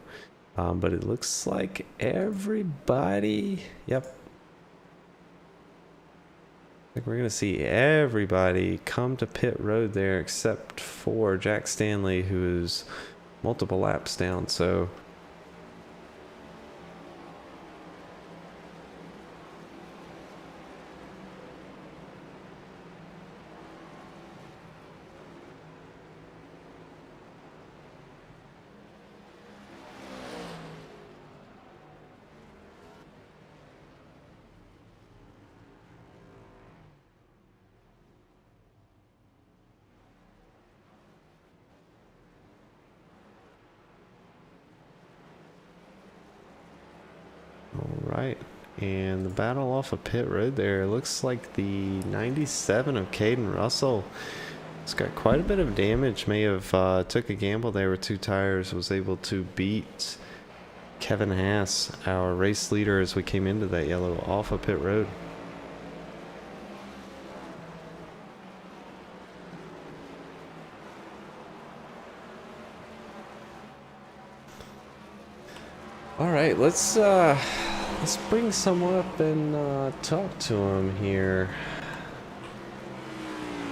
Speaker 1: But it looks like everybody, yep. I think we're going to see everybody come to pit road there except for Jack Stanley, who is multiple laps down. So right, and the battle off of pit road there looks like the 97 of Caden Russell. It's got quite a bit of damage. May have took a gamble there with 2 tires. Was able to beat Kevin Haas, our race leader, as we came into that yellow off of pit road. All right, let's bring someone up and talk to him here.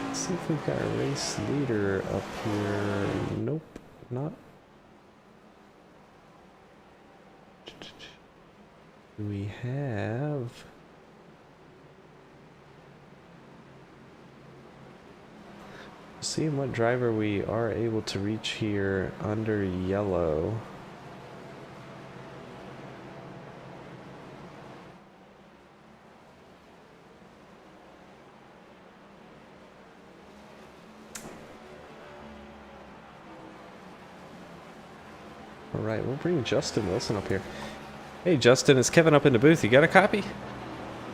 Speaker 1: Let's see if we've got a race leader up here. Nope, not. We have. Seeing what driver we are able to reach here under yellow. All right, we'll bring Justin Wilson up here. Hey, Justin, it's Kevin up in the booth. You got a copy?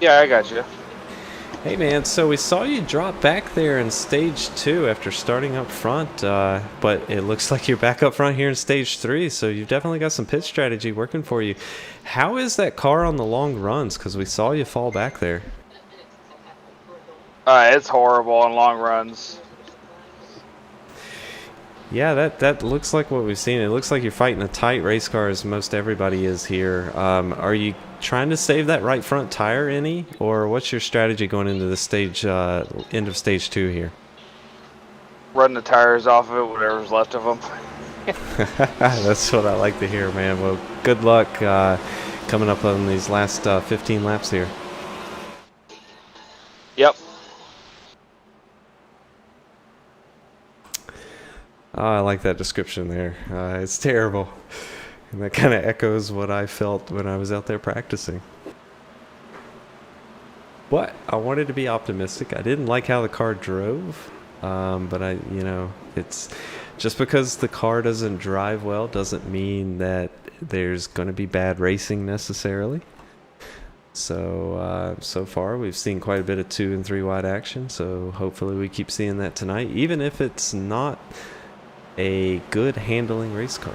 Speaker 3: Yeah, I got you.
Speaker 1: Hey, man, so we saw you drop back there in stage 2 after starting up front, but it looks like you're back up front here in stage 3, so you've definitely got some pit strategy working for you. How is that car on the long runs? Because we saw you fall back there.
Speaker 3: It's horrible on long runs.
Speaker 1: Yeah, that looks like what we've seen. It looks like you're fighting a tight race car, as most everybody is here. Are you trying to save that right front tire any, or what's your strategy going into the stage end of stage 2 here?
Speaker 3: Run the tires off of it, whatever's left of them.
Speaker 1: That's what I like to hear, man. Well, good luck coming up on these last 15 laps here.
Speaker 3: Yep.
Speaker 1: Oh, I like that description there. It's terrible. And that kind of echoes what I felt when I was out there practicing. But I wanted to be optimistic. I didn't like how the car drove. But it's just because the car doesn't drive well doesn't mean that there's going to be bad racing necessarily. So, so far we've seen quite a bit of 2 and 3 wide action. So hopefully we keep seeing that tonight, even if it's not a good handling race car.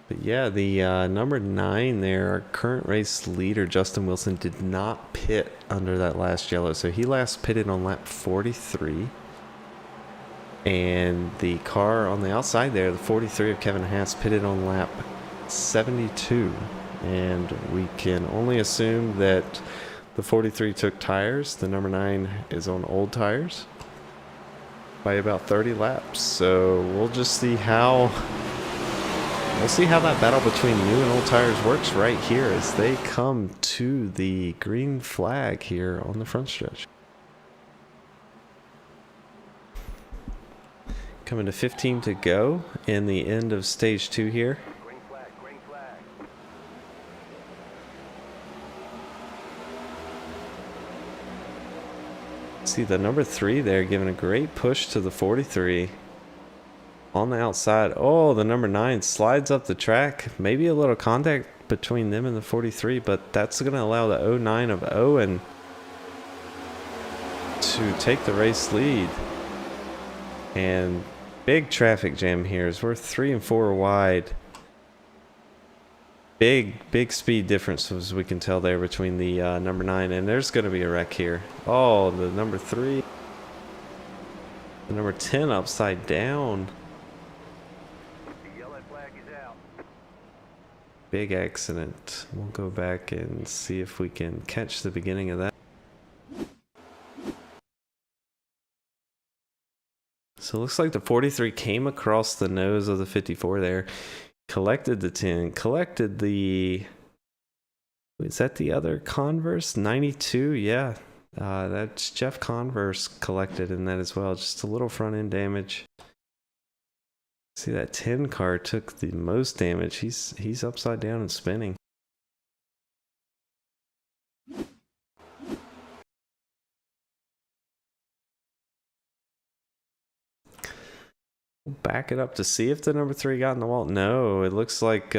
Speaker 1: But yeah, the number 9 there, our current race leader, Justin Wilson, did not pit under that last yellow. So he last pitted on lap 43. And the car on the outside there, the 43 of Kevin Haas, pitted on lap 72, and we can only assume that the 43 took tires. The number 9 is on old tires by about 30 laps. So we'll just see how that battle between new and old tires works right here as they come to the green flag here on the front stretch. Coming to 15 to go in the end of stage 2 here. See the number 3 there giving a great push to the 43 on the outside. Oh, the number 9 slides up the track. Maybe a little contact between them and the 43, but that's going to allow the 09 of Owen to take the race lead. And big traffic jam here as we're 3 and 4 wide. Big speed difference as we can tell there between the number 9, and there's going to be a wreck here. Oh, the number 3, the number 10 upside down.
Speaker 4: The yellow flag is out.
Speaker 1: Big accident. We'll go back and see if we can catch the beginning of that. So it looks like the 43 came across the nose of the 54 there. Collected the 10, collected the, is that the other Converse? 92, yeah. That's Jeff Converse collected in that as well. Just a little front end damage. See, that 10 car took the most damage. He's upside down and spinning. Back it up to see if the number 3 got in the wall. No, it looks like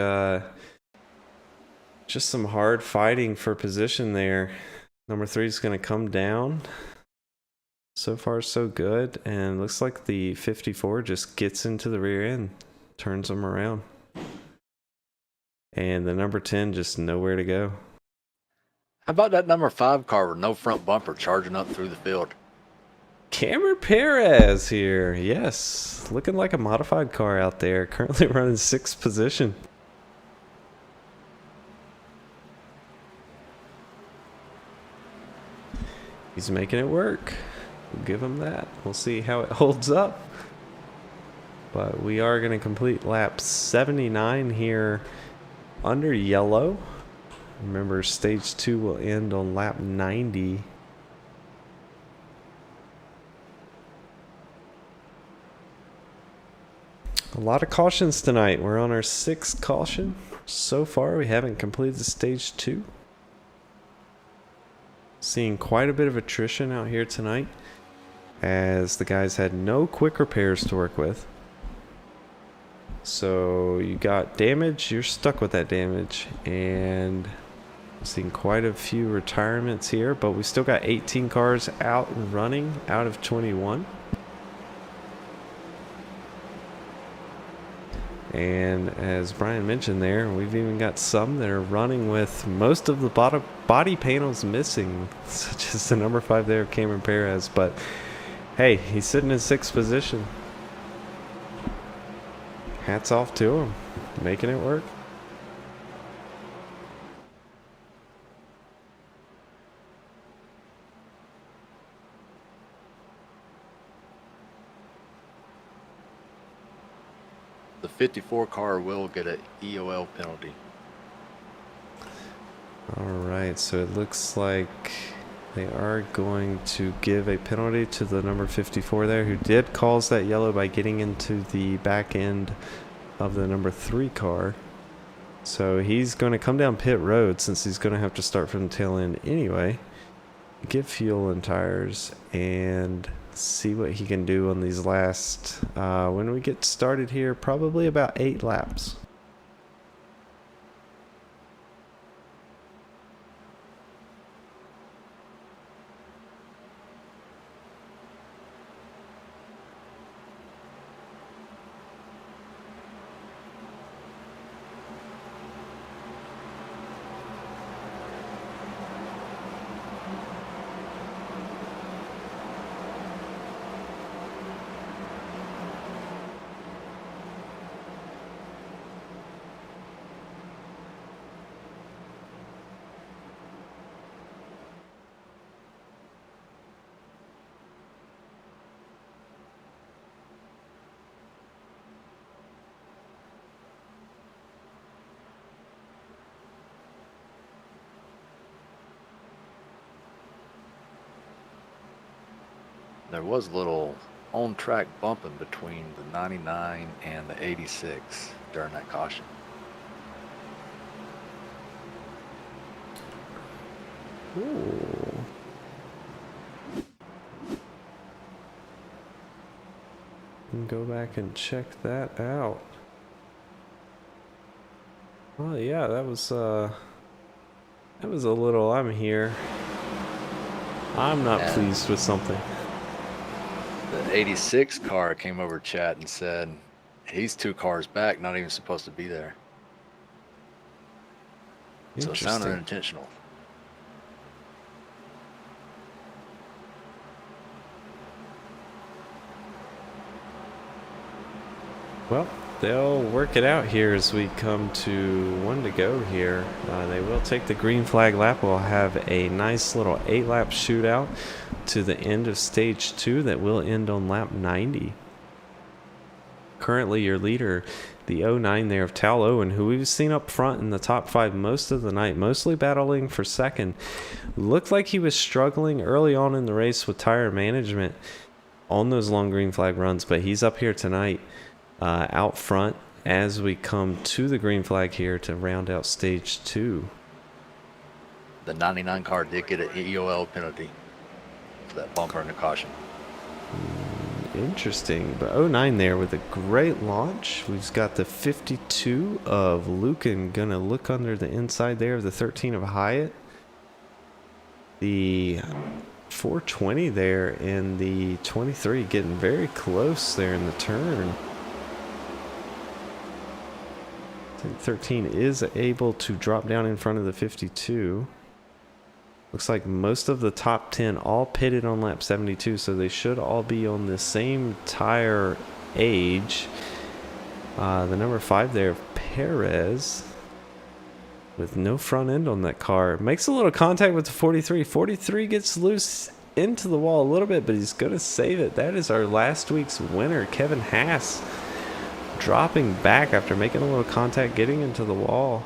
Speaker 1: just some hard fighting for position there. Number 3 is going to come down. So far, so good. And looks like the 54 just gets into the rear end, turns them around. And the number 10 just nowhere to go.
Speaker 2: How about that number 5 car with no front bumper charging up through the field?
Speaker 1: Cameron Perez here. Yes, looking like a modified car out there. Currently running 6th position. He's making it work. We'll give him that. We'll see how it holds up. But we are going to complete lap 79 here under yellow. Remember, stage 2 will end on lap 90. A lot of cautions tonight. We're on our 6th caution. So far, we haven't completed stage 2. Seeing quite a bit of attrition out here tonight, as the guys had no quick repairs to work with. So you got damage, you're stuck with that damage, and seeing quite a few retirements here, but we still got 18 cars out and running out of 21. And as Brian mentioned there, we've even got some that are running with most of the body panels missing, such as the number 5 there of Cameron Perez. But hey, he's sitting in 6th position. Hats off to him, making it work.
Speaker 2: The 54 car will get an EOL penalty.
Speaker 1: All right, so it looks like they are going to give a penalty to the number 54 there, who did cause that yellow by getting into the back end of the number 3 car. So he's going to come down pit road, since he's going to have to start from the tail end anyway. Get fuel and tires and see what he can do on these last, when we get started here, probably about 8 laps.
Speaker 2: There was a little on-track bumping between the 99 and the 86 during that caution.
Speaker 1: Ooh. go back and check that out. Oh yeah, that was a little, I'm here. I'm not
Speaker 2: And
Speaker 1: pleased with something.
Speaker 2: the 86 car came over chat and said he's 2 cars back, not even supposed to be there. So it sounded
Speaker 1: Interesting.
Speaker 2: intentional.
Speaker 1: Well, they'll work it out here as we come to 1 to go here. They will take the green flag lap. We'll have a nice little 8-lap shootout to the end of stage 2 that will end on lap 90. Currently your leader, the 09 there of Tal Owen, who we've seen up front in the top 5 most of the night, mostly battling for second. Looked like he was struggling early on in the race with tire management on those long green flag runs, but he's up here tonight out front as we come to the green flag here to round out stage 2.
Speaker 2: The 99 car did get an EOL penalty for that bumper and the caution.
Speaker 1: Interesting. But 09 there with a great launch. We've got the 52 of Lucan gonna look under the inside there of the 13 of Hyatt. The 420 there and the 23 getting very close there in the turn. I think 13 is able to drop down in front of the 52. Looks like most of the top 10 all pitted on lap 72, so they should all be on the same tire age. The number 5 there, Perez, with no front end on that car. Makes a little contact with the 43. 43 gets loose into the wall a little bit, but he's going to save it. That is our last week's winner, Kevin Haas, dropping back after making a little contact, getting into the wall.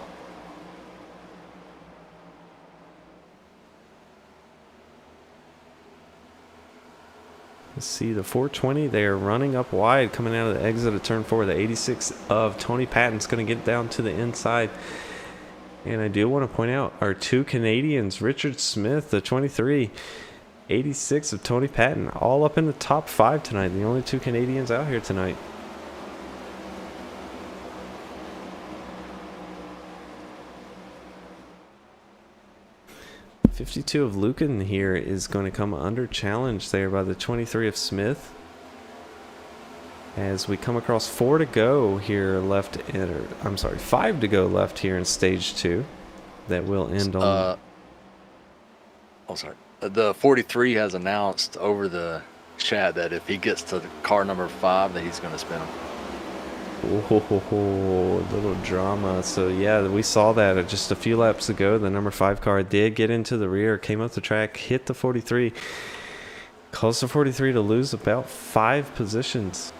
Speaker 1: Let's see the 420 there running up wide, coming out of the exit of turn 4. The 86 of Tony Patton's going to get down to the inside. And I do want to point out our 2 Canadians, Richard Smith, the 23, 86 of Tony Patton, all up in the top 5 tonight. The only 2 Canadians out here tonight. 52 of Lucan here is going to come under challenge there by the 23 of Smith. As we come across 4 to go here left, I'm sorry, 5 to go left here in stage 2. That will end on.
Speaker 2: Oh, sorry. The 43 has announced over the chat that if he gets to the car number 5, that he's going to spin him.
Speaker 1: Oh, little drama. So yeah, we saw that just a few laps ago. The number 5 car did get into the rear, came up the track, hit the 43, caused the 43 to lose about 5 positions.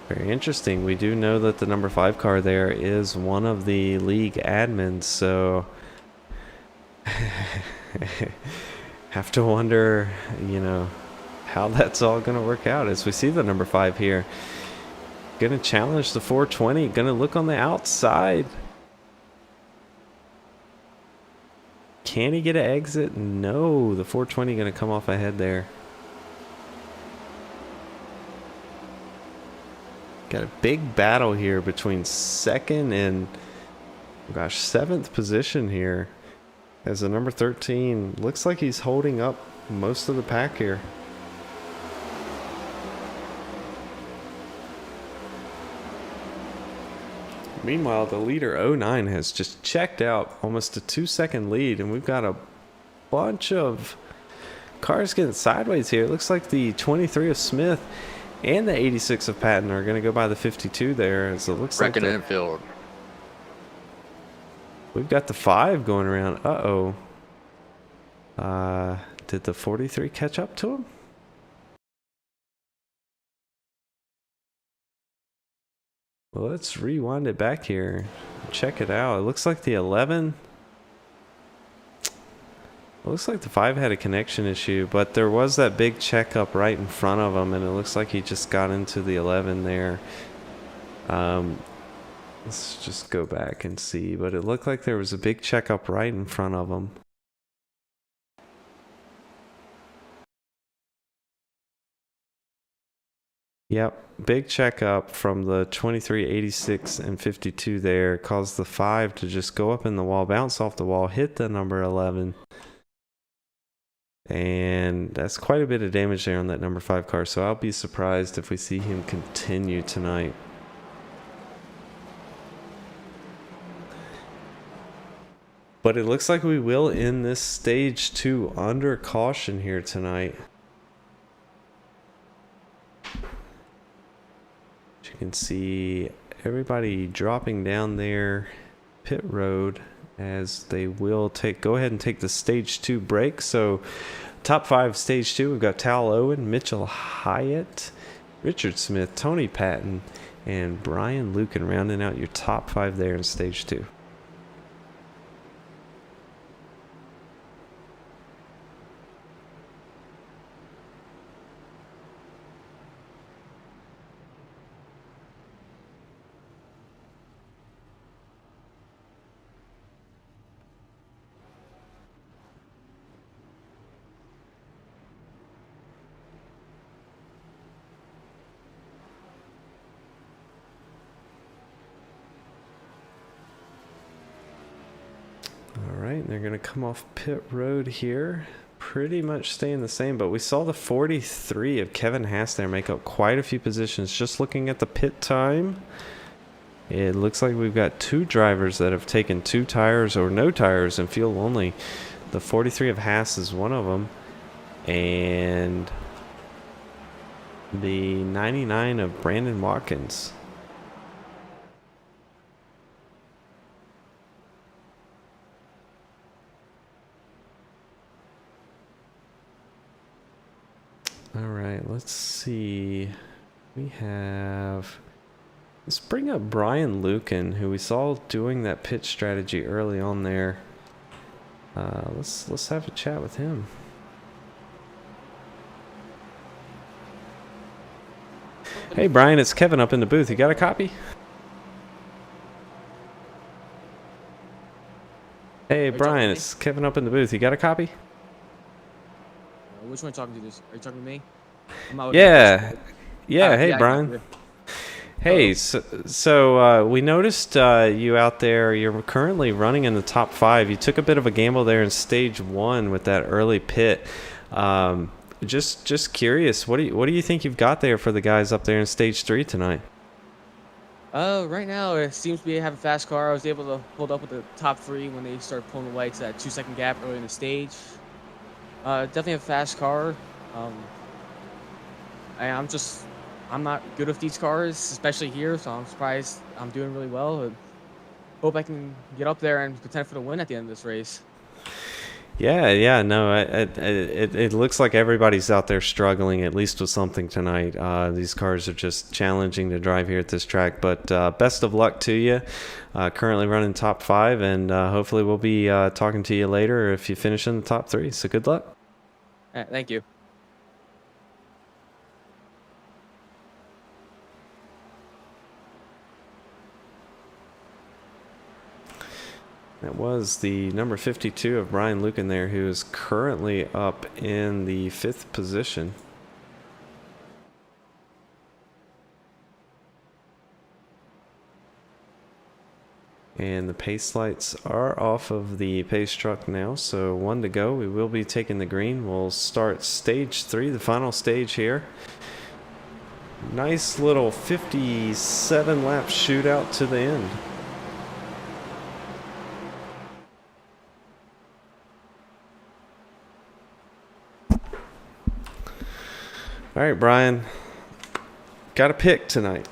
Speaker 1: Very interesting. We do know that the number 5 car there is one of the league admins, so have to wonder, how that's all going to work out as we see the number 5 here. Going to challenge the 420. Going to look on the outside. Can he get an exit? No. The 420 going to come off ahead there. Got a big battle here between 2nd and, 7th position here. As the number 13 looks like he's holding up most of the pack here. Meanwhile, the leader 09 has just checked out, almost a 2-second lead, and we've got a bunch of cars getting sideways here. It looks like the 23 of Smith and the 86 of Patton are going to go by the 52 there. As it looks like
Speaker 2: infield.
Speaker 1: We've got the 5 going around. Did the 43 catch up to him? Well, let's rewind it back here. Check it out. It looks like the 11. It looks like the 5 had a connection issue, but there was that big checkup right in front of him, and it looks like he just got into the 11 there. Let's just go back and see, but it looked like there was a big checkup right in front of him. Yep, big checkup from the 23, 86, and 52 there. Caused the 5 to just go up in the wall, bounce off the wall, hit the number 11. And that's quite a bit of damage there on that number 5 car. So I'll be surprised if we see him continue tonight. But it looks like we will end this stage 2 under caution here tonight. You can see everybody dropping down there pit road as they will go ahead and take the stage 2 break. So top 5 stage 2, we've got Tal Owen, Mitchell Hyatt, Richard Smith, Tony Patton, and Brian Lucan rounding out your top 5 there in stage 2. Alright, they're going to come off pit road here. Pretty much staying the same, but we saw the 43 of Kevin Haas there make up quite a few positions. Just looking at the pit time, it looks like we've got 2 drivers that have taken 2 tires or no tires and fuel only. The 43 of Haas is one of them, and the 99 of Brandon Watkins. All right, let's see. Let's bring up Brian Lucan, who we saw doing that pit strategy early on there. Let's have a chat with him. Hey Brian, it's Kevin up in the booth. You got a copy? Hey Brian, it's Kevin up in the booth. You got a copy?
Speaker 5: Which one are you talking to? This? Are you talking to me?
Speaker 1: Yeah. Hey
Speaker 5: yeah,
Speaker 1: Brian. Hey, so we noticed you out there. You're currently running in the top 5. You took a bit of a gamble there in stage 1 with that early pit. Just curious, what do you think you've got there for the guys up there in stage 3 tonight?
Speaker 5: Right now it seems to be having a fast car. I was able to hold up with the top 3 when they started pulling away to that 2-second gap early in the stage. Definitely a fast car. I'm not good with these cars, especially here, so I'm surprised I'm doing really well. I hope I can get up there and contend for the win at the end of this race.
Speaker 1: Yeah, no, it looks like everybody's out there struggling, at least with something tonight. These cars are just challenging to drive here at this track, but best of luck to you. Currently running top 5, and hopefully we'll be talking to you later if you finish in the top 3, so good luck.
Speaker 5: Thank you.
Speaker 1: That was the number 52 of Brian Lucan there, who is currently up in the 5th position. And the pace lights are off of the pace truck now, so 1 to go. We will be taking the green. We'll start stage 3, the final stage here. Nice little 57 lap shootout to the end. All right, Brian, got a pick tonight.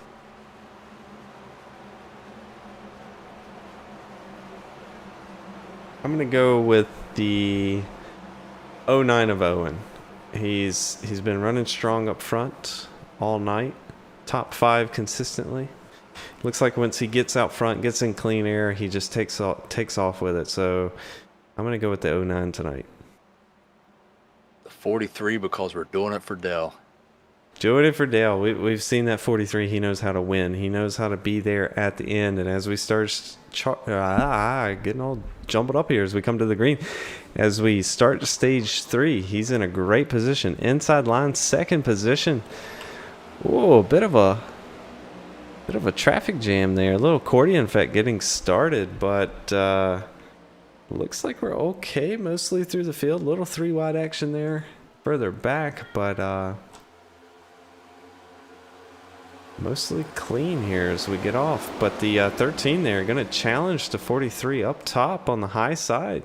Speaker 1: I'm going to go with the 09 of Owen. He's been running strong up front all night, top 5 consistently. Looks like once he gets out front, gets in clean air, he just takes off with it. So I'm going to go with the 09 tonight.
Speaker 2: The 43 because we're doing it for Dell.
Speaker 1: Doing it for Dale. We've seen that 43. He knows how to win. He knows how to be there at the end. And as we start getting all jumbled up here as we come to the green, as we start stage 3, he's in a great position. Inside line, 2nd position. Whoa, bit of a traffic jam there. A little accordion effect getting started, but looks like we're okay mostly through the field. Little 3 wide action there further back, but mostly clean here as we get off. But the 13 there going to challenge the 43 up top on the high side.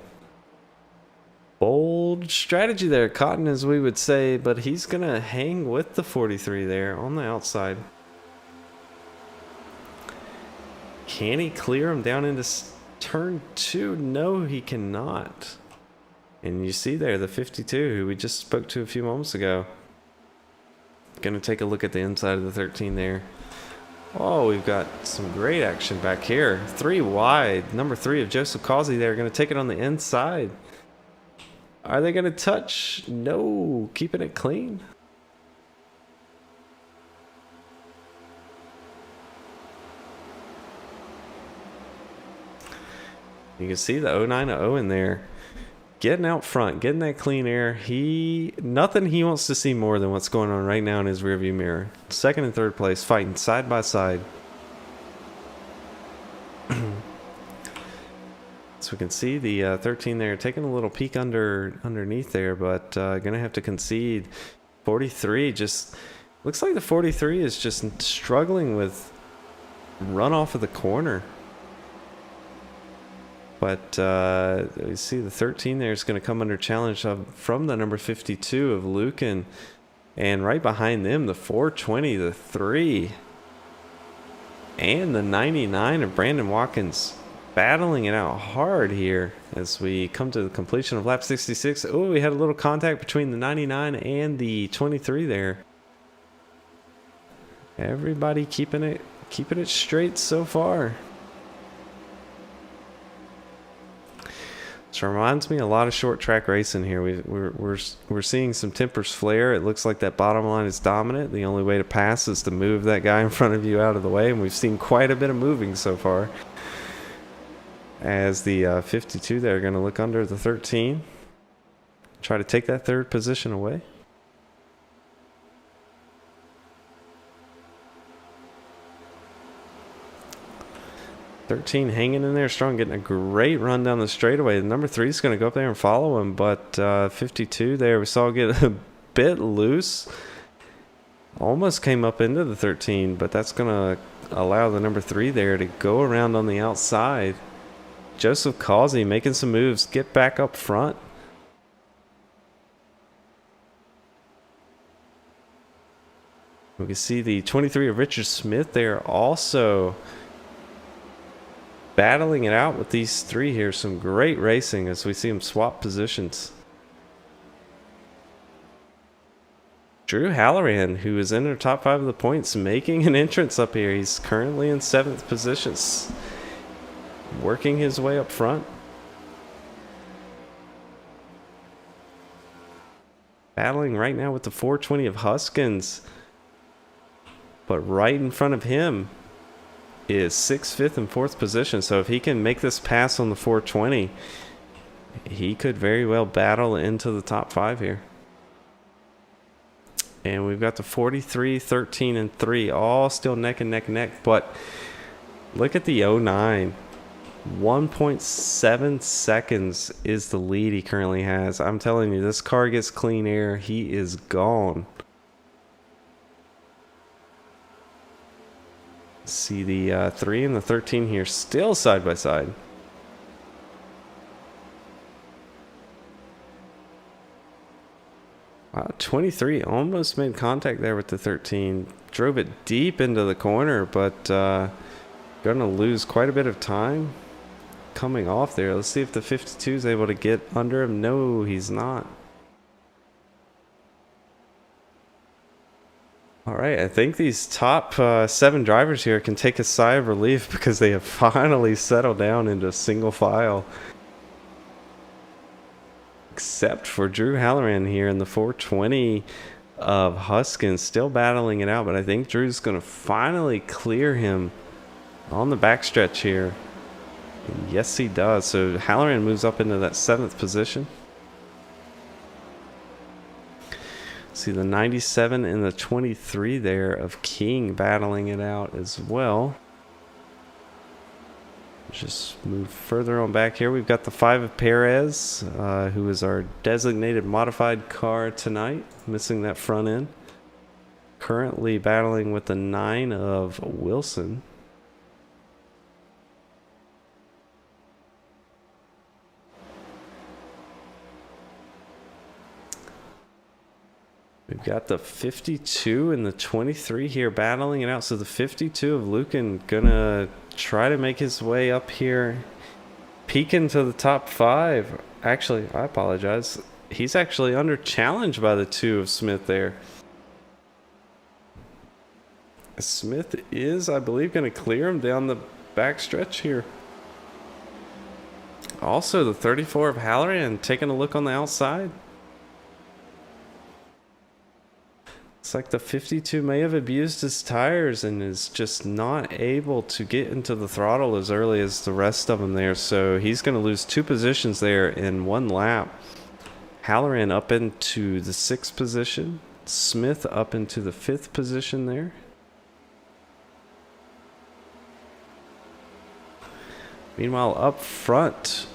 Speaker 1: Bold strategy there, Cotton, as we would say, but he's going to hang with the 43 there on the outside. Can he clear him down into turn 2? No, he cannot. And you see there the 52 who we just spoke to a few moments ago. Gonna take a look at the inside of the 13 there. Oh, we've got some great action back here. 3 wide. Number 3 of Joseph Causey there. Gonna take it on the inside. Are they gonna touch? No. Keeping it clean. You can see the 09 to Owen there. Getting out front, getting that clean air. Nothing he wants to see more than what's going on right now in his rearview mirror. Second and third place, fighting side by side. So we can see the 13 there taking a little peek underneath there, but gonna have to concede. 43 just looks like the 43 is just struggling with run off of the corner. But you see the 13 there is going to come under challenge from the number 52 of Lucan. And right behind them, the 420, the 3. And the 99 of Brandon Watkins. Battling it out hard here as we come to the completion of lap 66. Oh, we had a little contact between the 99 and the 23 there. Everybody keeping it straight so far. This reminds me a lot of short track racing here. We're seeing some tempers flare. It looks like that bottom line is dominant. The only way to pass is to move that guy in front of you out of the way, and we've seen quite a bit of moving so far. As the 52 there are going to look under the 13, try to take that third position away. .13 hanging in there strong, getting a great run down the straightaway. The number 3 is going to go up there and follow him, but 52 there we saw get a bit loose. Almost came up into the 13, but that's going to allow the number 3 there to go around on the outside. Joseph Causey making some moves, get back up front. We can see the 23 of Richard Smith there also battling it out with these 3 here. Some great racing as we see them swap positions. Drew Halloran, who is in the top 5 of the points, making an entrance up here. He's currently in 7th position, working his way up front. Battling right now with the 420 of Huskins. But right in front of him is 6th, 5th, and 4th position. So if he can make this pass on the 420, he could very well battle into the top 5 here. And we've got the 43, 13, and 3 all still neck and neck and neck. But look at the 09. 1.7 seconds is the lead he currently has. I'm telling you, this car gets clean air, he is gone. See the 3 and the 13 here still side by side. Wow, 23 almost made contact there with the 13. Drove it deep into the corner, but gonna lose quite a bit of time coming off there. Let's see if the 52 is able to get under him. No, he's not. All right, I think these top 7 drivers here can take a sigh of relief because they have finally settled down into single file. Except for Drew Halloran here in the 420 of Huskins, still battling it out, but I think Drew's going to finally clear him on the backstretch here. Yes, he does. So Halloran moves up into that 7th position. See the 97 and the 23 there of King battling it out as well. Just move further on back here. We've got the 5 of Perez, who is our designated modified car tonight, missing that front end. Currently battling with the 9 of Wilson. We've got the 52 and the 23 here battling it out. So the 52 of Lucan gonna try to make his way up here, peeking to the top 5. Actually, I apologize. He's actually under challenge by the 2 of Smith there. Smith is, I believe, going to clear him down the back stretch here. Also, the 34 of Halloran taking a look on the outside. It's like the 52 may have abused his tires and is just not able to get into the throttle as early as the rest of them there. So he's going to lose 2 positions there in 1 lap. Halloran up into the 6th position. Smith up into the 5th position there. Meanwhile, up front,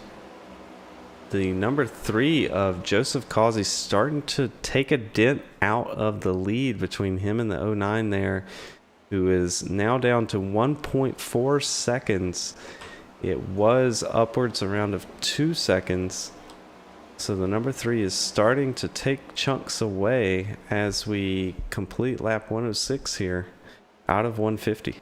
Speaker 1: the number 3 of Joseph Causey starting to take a dent out of the lead between him and the 09 there, who is now down to 1.4 seconds. It was upwards around of 2 seconds. So the number 3 is starting to take chunks away as we complete lap 106 here out of 150.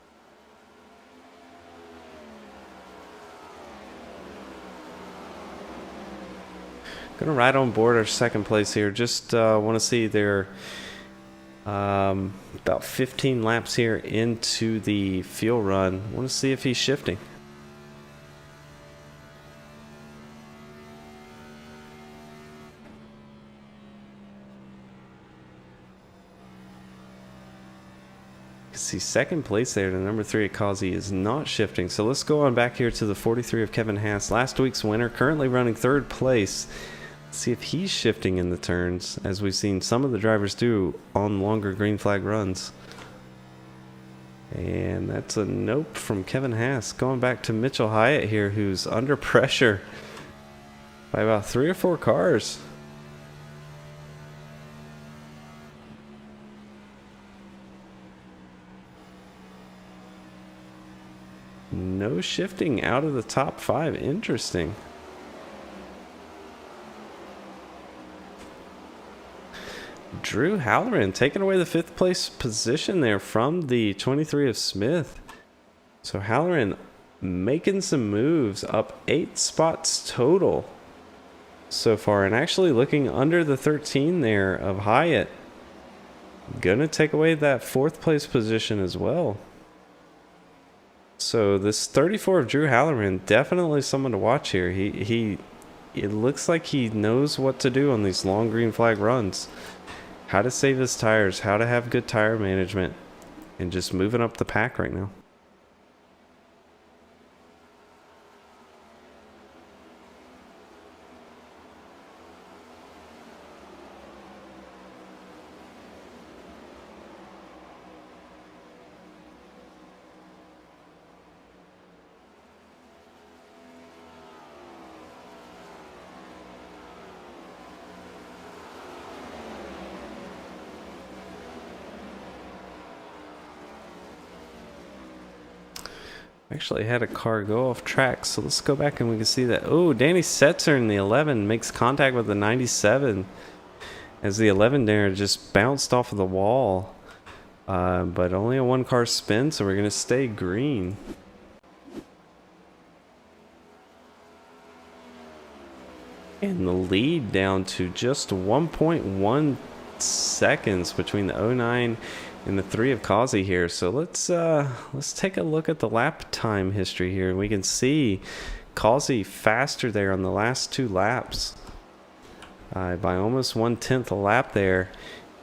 Speaker 1: Gonna ride on board our 2nd place here. Just want to see they're about 15 laps here into the fuel run. Want to see if he's shifting. See 2nd place there to number 3 at Causey is not shifting. So let's go on back here to the 43 of Kevin Haas, last week's winner, currently running 3rd place. See if he's shifting in the turns, as we've seen some of the drivers do on longer green flag runs. And that's a nope from Kevin Haas. Going back to Mitchell Hyatt here, who's under pressure by about 3 or 4 cars. No shifting out of the top 5. Interesting. Drew Halloran taking away the 5th place position there from the 23 of Smith. So Halloran making some moves, up 8 spots total so far, and actually looking under the 13 there of Hyatt. Gonna take away that 4th place position as well. So this 34 of Drew Halloran, definitely someone to watch here. It looks like he knows what to do on these long green flag runs. How to save his tires, how to have good tire management, and just moving up the pack right now. Actually had a car go off track, so let's go back and we can see that. Oh, Danny Setzer in the 11 makes contact with the 97 as the 11 there just bounced off of the wall, but only a 1 car spin, so we're gonna stay green. And the lead down to just 1.1 seconds between the 09 and the 3 of Causey here. So let's take a look at the lap time history here. We can see Causey faster there on the last 2 laps by almost 1/10 a lap there,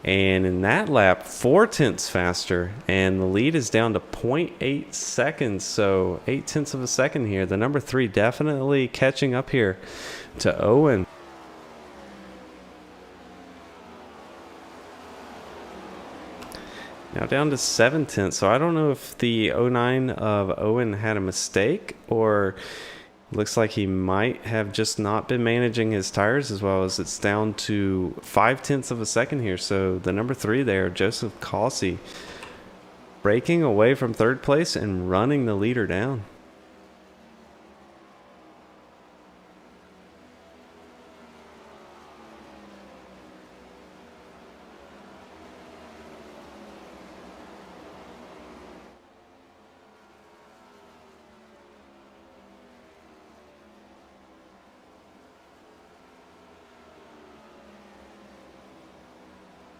Speaker 1: and in that lap 4/10 faster, and the lead is down to 0.8 seconds, so 0.8 of a second here. The number 3 definitely catching up here to Owen. Now down to 7/10. So I don't know if the 09 of Owen had a mistake, or looks like he might have just not been managing his tires as well, as it's down to 0.5 of a second here. So the number 3 there, Joseph Causey, breaking away from third place and running the leader down.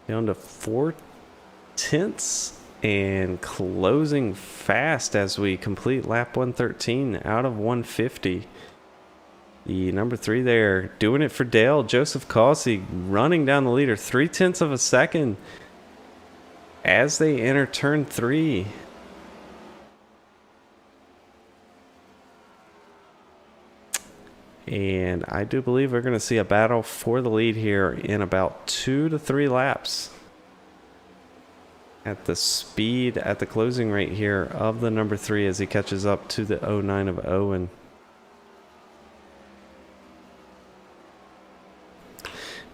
Speaker 1: Down to 0.4 and closing fast as we complete lap 113 out of 150. The number 3 there doing it for Dale, Joseph Causey, running down the leader 0.3 of a second as they enter turn 3. And I do believe we're going to see a battle for the lead here in about 2 to 3 laps. At the speed, at the closing rate here of the number 3 as he catches up to the 09 of Owen.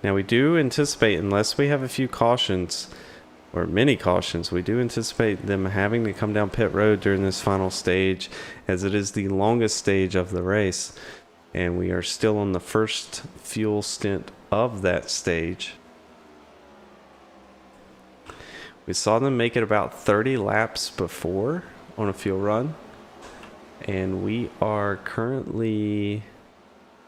Speaker 1: Now we do anticipate, unless we have a few cautions, or many cautions, we do anticipate them having to come down pit road during this final stage, as it is the longest stage of the race. And we are still on the first fuel stint of that stage. We saw them make it about 30 laps before on a fuel run. And we are currently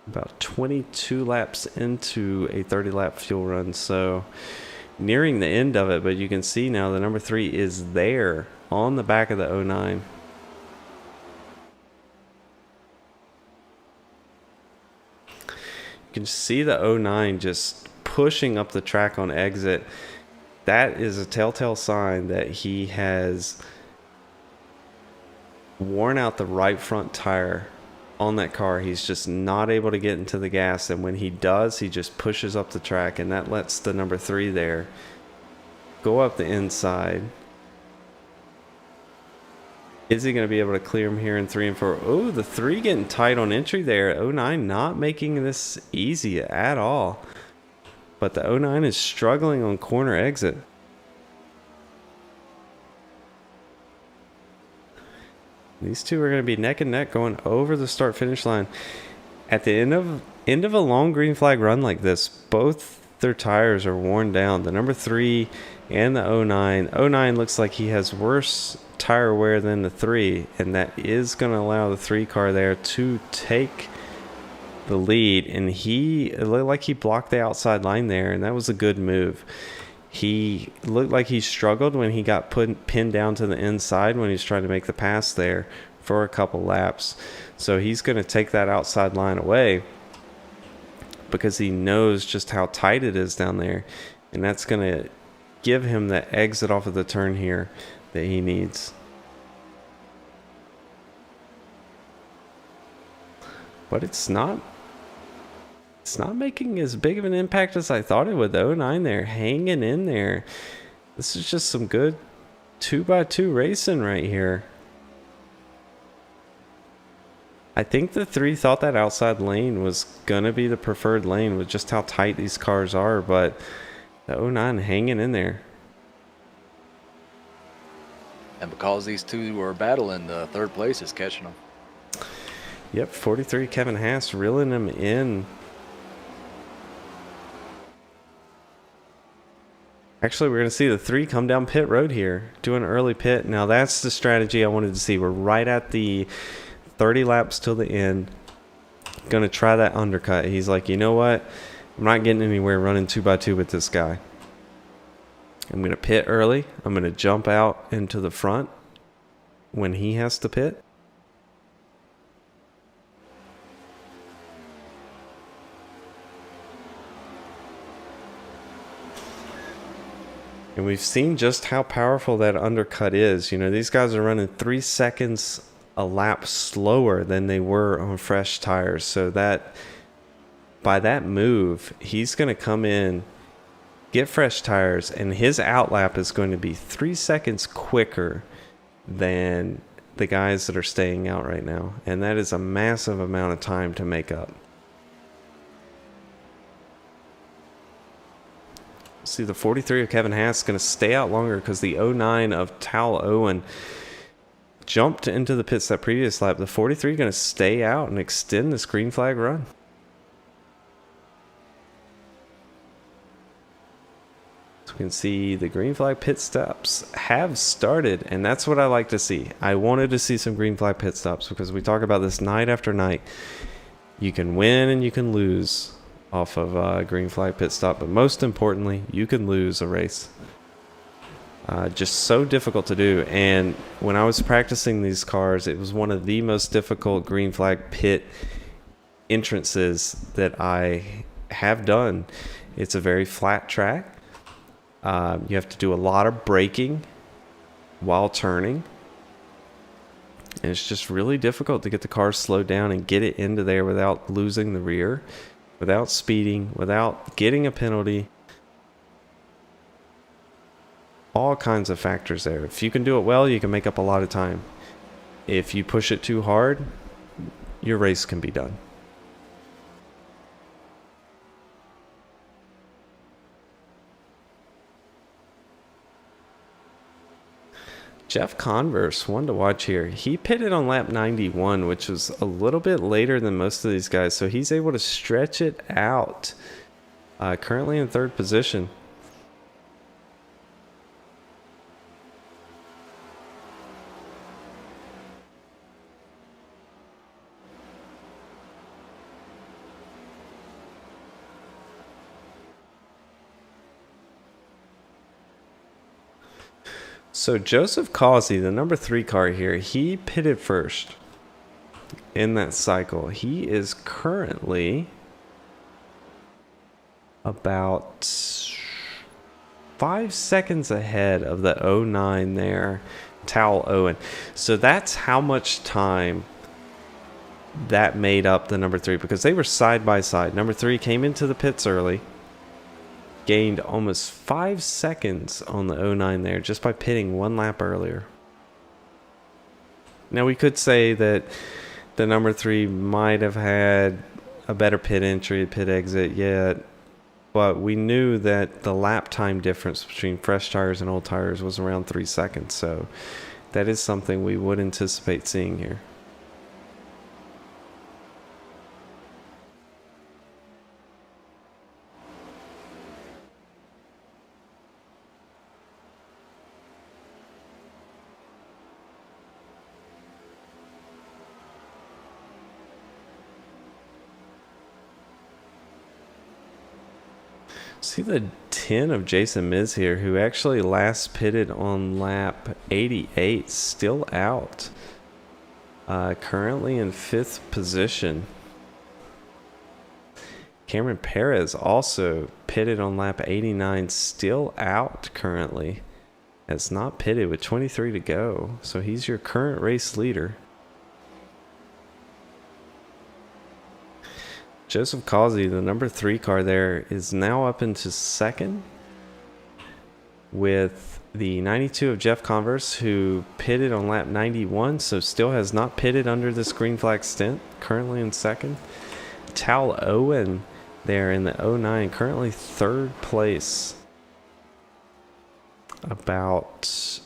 Speaker 1: about 22 laps into a 30-lap fuel run. So nearing the end of it, but you can see now the number 3 is there on the back of the 09. You can see the 09 just pushing up the track on exit. That is a telltale sign that he has worn out the right front tire on that car. He's just not able to get into the gas, and when he does, he just pushes up the track, and that lets the number 3 there go up the inside. Is he going to be able to clear him here in 3 and 4? Oh, the 3 getting tight on entry there. 09 not making this easy at all. But the 09 is struggling on corner exit. These two are going to be neck and neck going over the start finish line. At the end of a long green flag run like this, both their tires are worn down. The number 3 and the 09. 09 looks like he has worse tire wear than the 3, and that is going to allow the 3 car there to take the lead. And it looked like he blocked the outside line there, and that was a good move. He looked like he struggled when he got pinned down to the inside when he was trying to make the pass there for a couple laps. So he's going to take that outside line away because he knows just how tight it is down there, and that's going to give him the exit off of the turn here that he needs. But it's not making as big of an impact as I thought it would. The 09 there hanging in there. This is just some good 2x2 racing right here. I think the 3 thought that outside lane was going to be the preferred lane with just how tight these cars are, but the 09 hanging in there.
Speaker 2: And because these two were battling, the third place is catching them.
Speaker 1: Yep, 43 Kevin Haas reeling him in. Actually, we're going to see the 3 come down pit road here, do an early pit. Now, that's the strategy I wanted to see. We're right at the 30 laps till the end. Going to try that undercut. He's like, you know what? I'm not getting anywhere running 2x2 with this guy. I'm going to pit early. I'm going to jump out into the front when he has to pit. And we've seen just how powerful that undercut is. You know, these guys are running 3 seconds a lap slower than they were on fresh tires. So that by that move, he's going to come in get fresh tires, and his outlap is going to be 3 seconds quicker than the guys that are staying out right now. And that is a massive amount of time to make up. See, the 43 of Kevin Haas is going to stay out longer because the 09 of Tal Owen jumped into the pits that previous lap. The 43 going to stay out and extend this green flag run. So we can see the green flag pit stops have started, and that's what I like to see. I wanted to see some green flag pit stops because we talk about this night after night. You can win and you can lose off of a green flag pit stop, but most importantly, you can lose a race. Just so difficult to do. And when I was practicing these cars, it was one of the most difficult green flag pit entrances that I have done. It's a very flat track. You have to do a lot of braking while turning. And it's just really difficult to get the car slowed down and get it into there without losing the rear, without speeding, without getting a penalty. All kinds of factors there. If you can do it well, you can make up a lot of time. If you push it too hard, your race can be done. Jeff Converse, one to watch here. He pitted on lap 91, which was a little bit later than most of these guys, so he's able to stretch it out. Currently in third position. So Joseph Causey, the number 3 car here, he pitted first in that cycle. He is currently about 5 seconds ahead of the 09 there, Tal Owen. So that's how much time that made up the number 3, because they were side by side. Number 3 came into the pits early, gained almost 5 seconds on the 09 there just by pitting 1 lap earlier. Now we could say that the number 3 might have had a better pit entry, pit exit yet, but we knew that the lap time difference between fresh tires and old tires was around 3 seconds, so that is something we would anticipate seeing here. See the 10 of Jason Miz here, who actually last pitted on lap 88, still out. Currently in 5th position. Cameron Perez also pitted on lap 89, still out currently. Has not pitted with 23 to go, so he's your current race leader. Joseph Causey, the number 3 car there, is now up into 2nd with the 92 of Jeff Converse, who pitted on lap 91, so still has not pitted under this green flag stint, currently in 2nd. Tal Owen there in the 09, currently 3rd place. About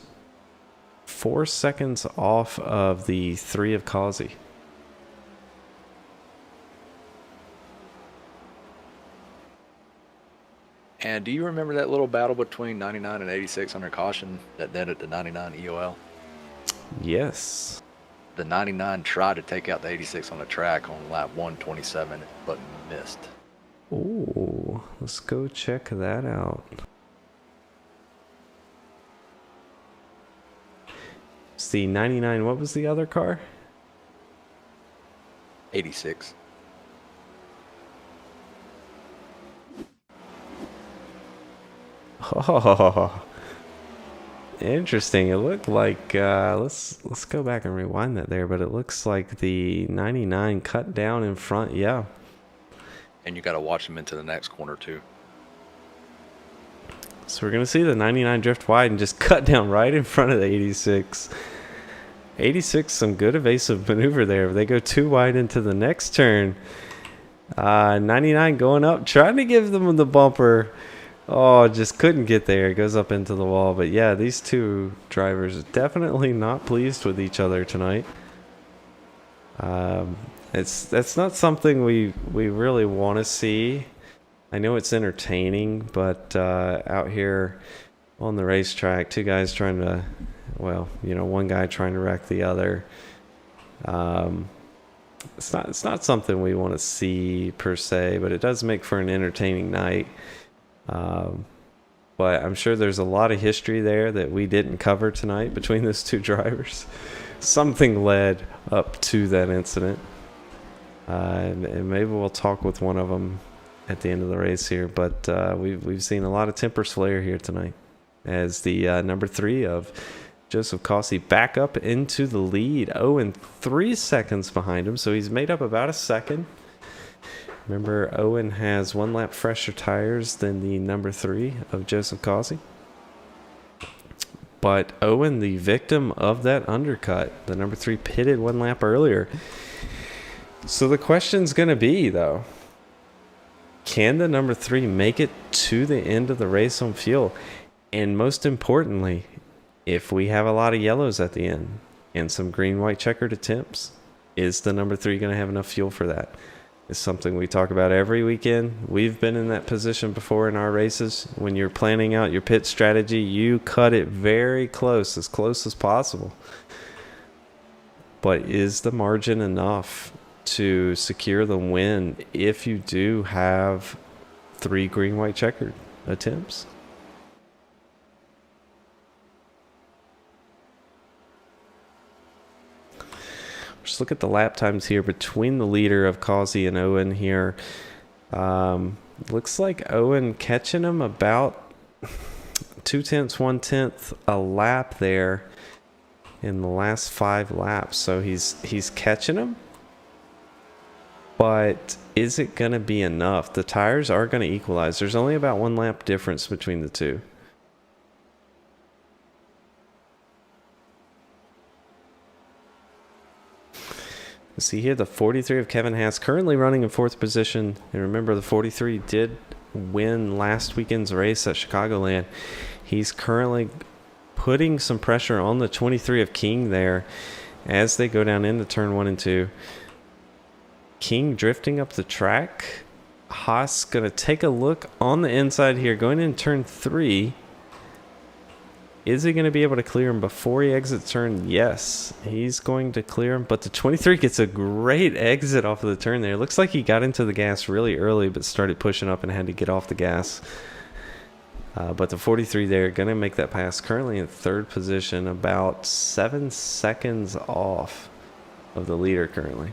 Speaker 1: 4 seconds off of the 3 of Causey.
Speaker 2: And do you remember that little battle between 99 and 86 under caution that netted the 99 EOL?
Speaker 1: Yes.
Speaker 2: The 99 tried to take out the 86 on the track on lap 127, but missed.
Speaker 1: Ooh, let's go check that out. It's the 99, what was the other car?
Speaker 2: 86.
Speaker 1: Oh, interesting. It looked like let's go back and rewind that there, but it looks like the 99 cut down in front. Yeah.
Speaker 2: And you got to watch them into the next corner too.
Speaker 1: So we're going to see the 99 drift wide and just cut down right in front of the 86. 86, some good evasive maneuver there. They go too wide into the next turn. 99 going up, trying to give them the bumper. Oh, just couldn't get there. It goes up into the wall. But yeah, these two drivers are definitely not pleased with each other tonight. That's not something we really want to see. I know it's entertaining, but out here on the racetrack, two guys trying to, well, you know, one guy trying to wreck the other. It's not something we want to see per se, but it does make for an entertaining night. But I'm sure there's a lot of history there that we didn't cover tonight between those two drivers. Something led up to that incident. And maybe we'll talk with one of them at the end of the race here. But we've seen a lot of temper flare here tonight as the number 3 of Joseph Cossey back up into the lead. 3 seconds behind him, so he's made up about a second. Remember, Owen has 1 lap fresher tires than the number 3 of Joseph Cossey. But Owen, the victim of that undercut, the number 3 pitted 1 lap earlier. So the question's going to be, though, can the number 3 make it to the end of the race on fuel? And most importantly, if we have a lot of yellows at the end and some green-white checkered attempts, is the number 3 going to have enough fuel for that? It's something we talk about every weekend. We've been in that position before in our races. When you're planning out your pit strategy, you cut it very close as possible. But is the margin enough to secure the win if you do have 3 green-white checkered attempts? Just look at the lap times here between the leader of Causey and Owen here. Looks like Owen catching him about 0.2, 1/10 a lap there in the last 5 laps. So he's catching him. But is it going to be enough? The tires are going to equalize. There's only about 1 lap difference between the two. See here, the 43 of Kevin Haas currently running in 4th position. And remember, the 43 did win last weekend's race at Chicagoland. He's currently putting some pressure on the 23 of King there as they go down into turn 1 and 2. King drifting up the track. Haas going to take a look on the inside here, going in turn 3. Is he going to be able to clear him before he exits turn? Yes, he's going to clear him. But the 23 gets a great exit off of the turn there. Looks like he got into the gas really early, but started pushing up and had to get off the gas. But the 43 there, going to make that pass. Currently in 3rd position, about 7 seconds off of the leader currently.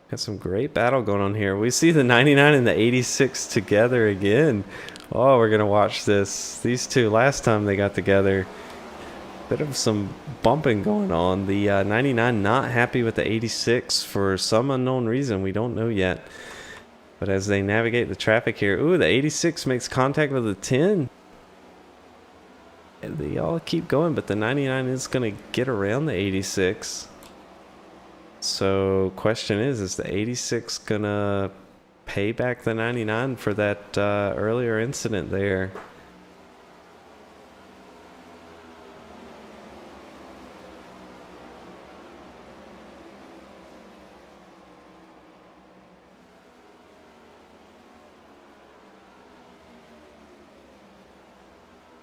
Speaker 1: Got some great battle going on here. We see the 99 and the 86 together again. Oh, we're going to watch this. These two, last time they got together, bit of some bumping going on. The 99 not happy with the 86 for some unknown reason. We don't know yet. But as they navigate the traffic here, ooh, the 86 makes contact with the 10. And they all keep going, but the 99 is going to get around the 86. So question is the 86 gonna pay back the 99 for that earlier incident there?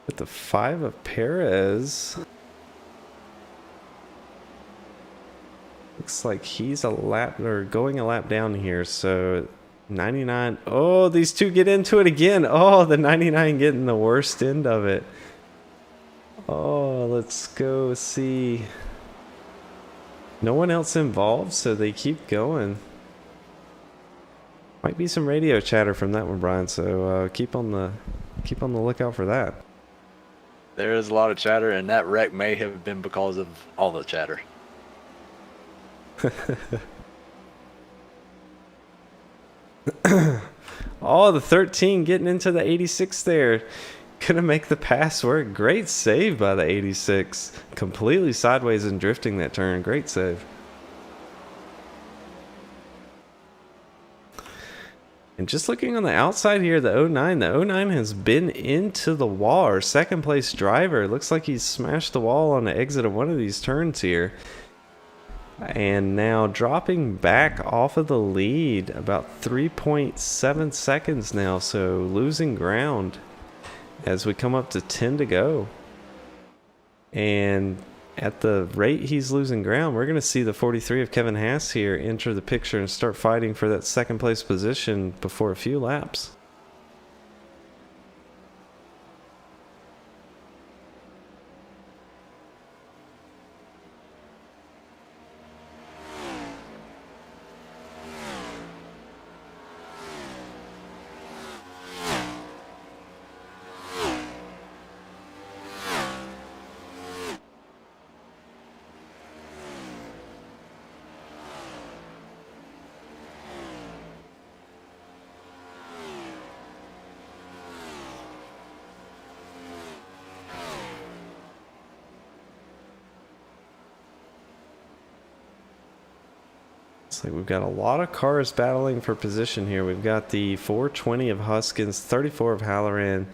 Speaker 1: With the 5 of Perez, looks like he's a lap or going a lap down here. So 99. Oh, these two get into it again. Oh, the 99 getting the worst end of it. Oh, let's go see. No one else involved, so they keep going. Might be some radio chatter from that one, Brian. So keep on the lookout for that.
Speaker 2: There is a lot of chatter, and that wreck may have been because of all the chatter.
Speaker 1: Oh, the 13 getting into the 86 there. Gonna make the pass work. Great save by the 86. Completely sideways and drifting that turn. Great save. And just looking on the outside here, the 09 has been into the wall. Our second place driver, looks like he's smashed the wall on the exit of one of these turns here. And now dropping back off of the lead about 3.7 seconds now, so losing ground as we come up to 10 to go. And at the rate he's losing ground, we're going to see the 43 of Kevin Haas here enter the picture and start fighting for that second place position before a few laps. Looks like we've got a lot of cars battling for position here. We've got the 420 of Huskins, 34 of Halloran,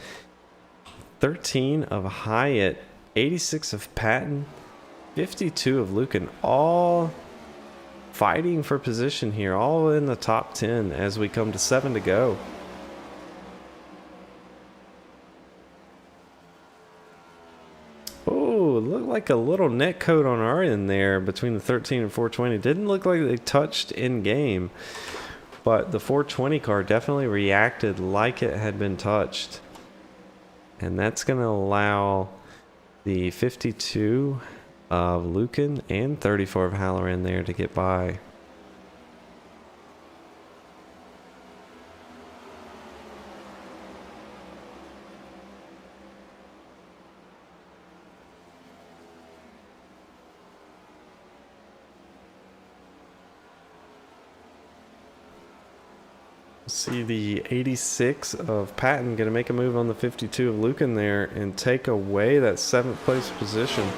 Speaker 1: 13 of Hyatt, 86 of Patton, 52 of Lucan, all fighting for position here, all in the top 10 as we come to 7 to go. Oh, it looked like a little net code on our end there between the 13 and 420. Didn't look like they touched in game, but the 420 car definitely reacted like it had been touched. And that's going to allow the 52 of Lucan and 34 of Halloran there to get by. See the 86 of Patton going to make a move on the 52 of Lucan there and take away that 7th place position.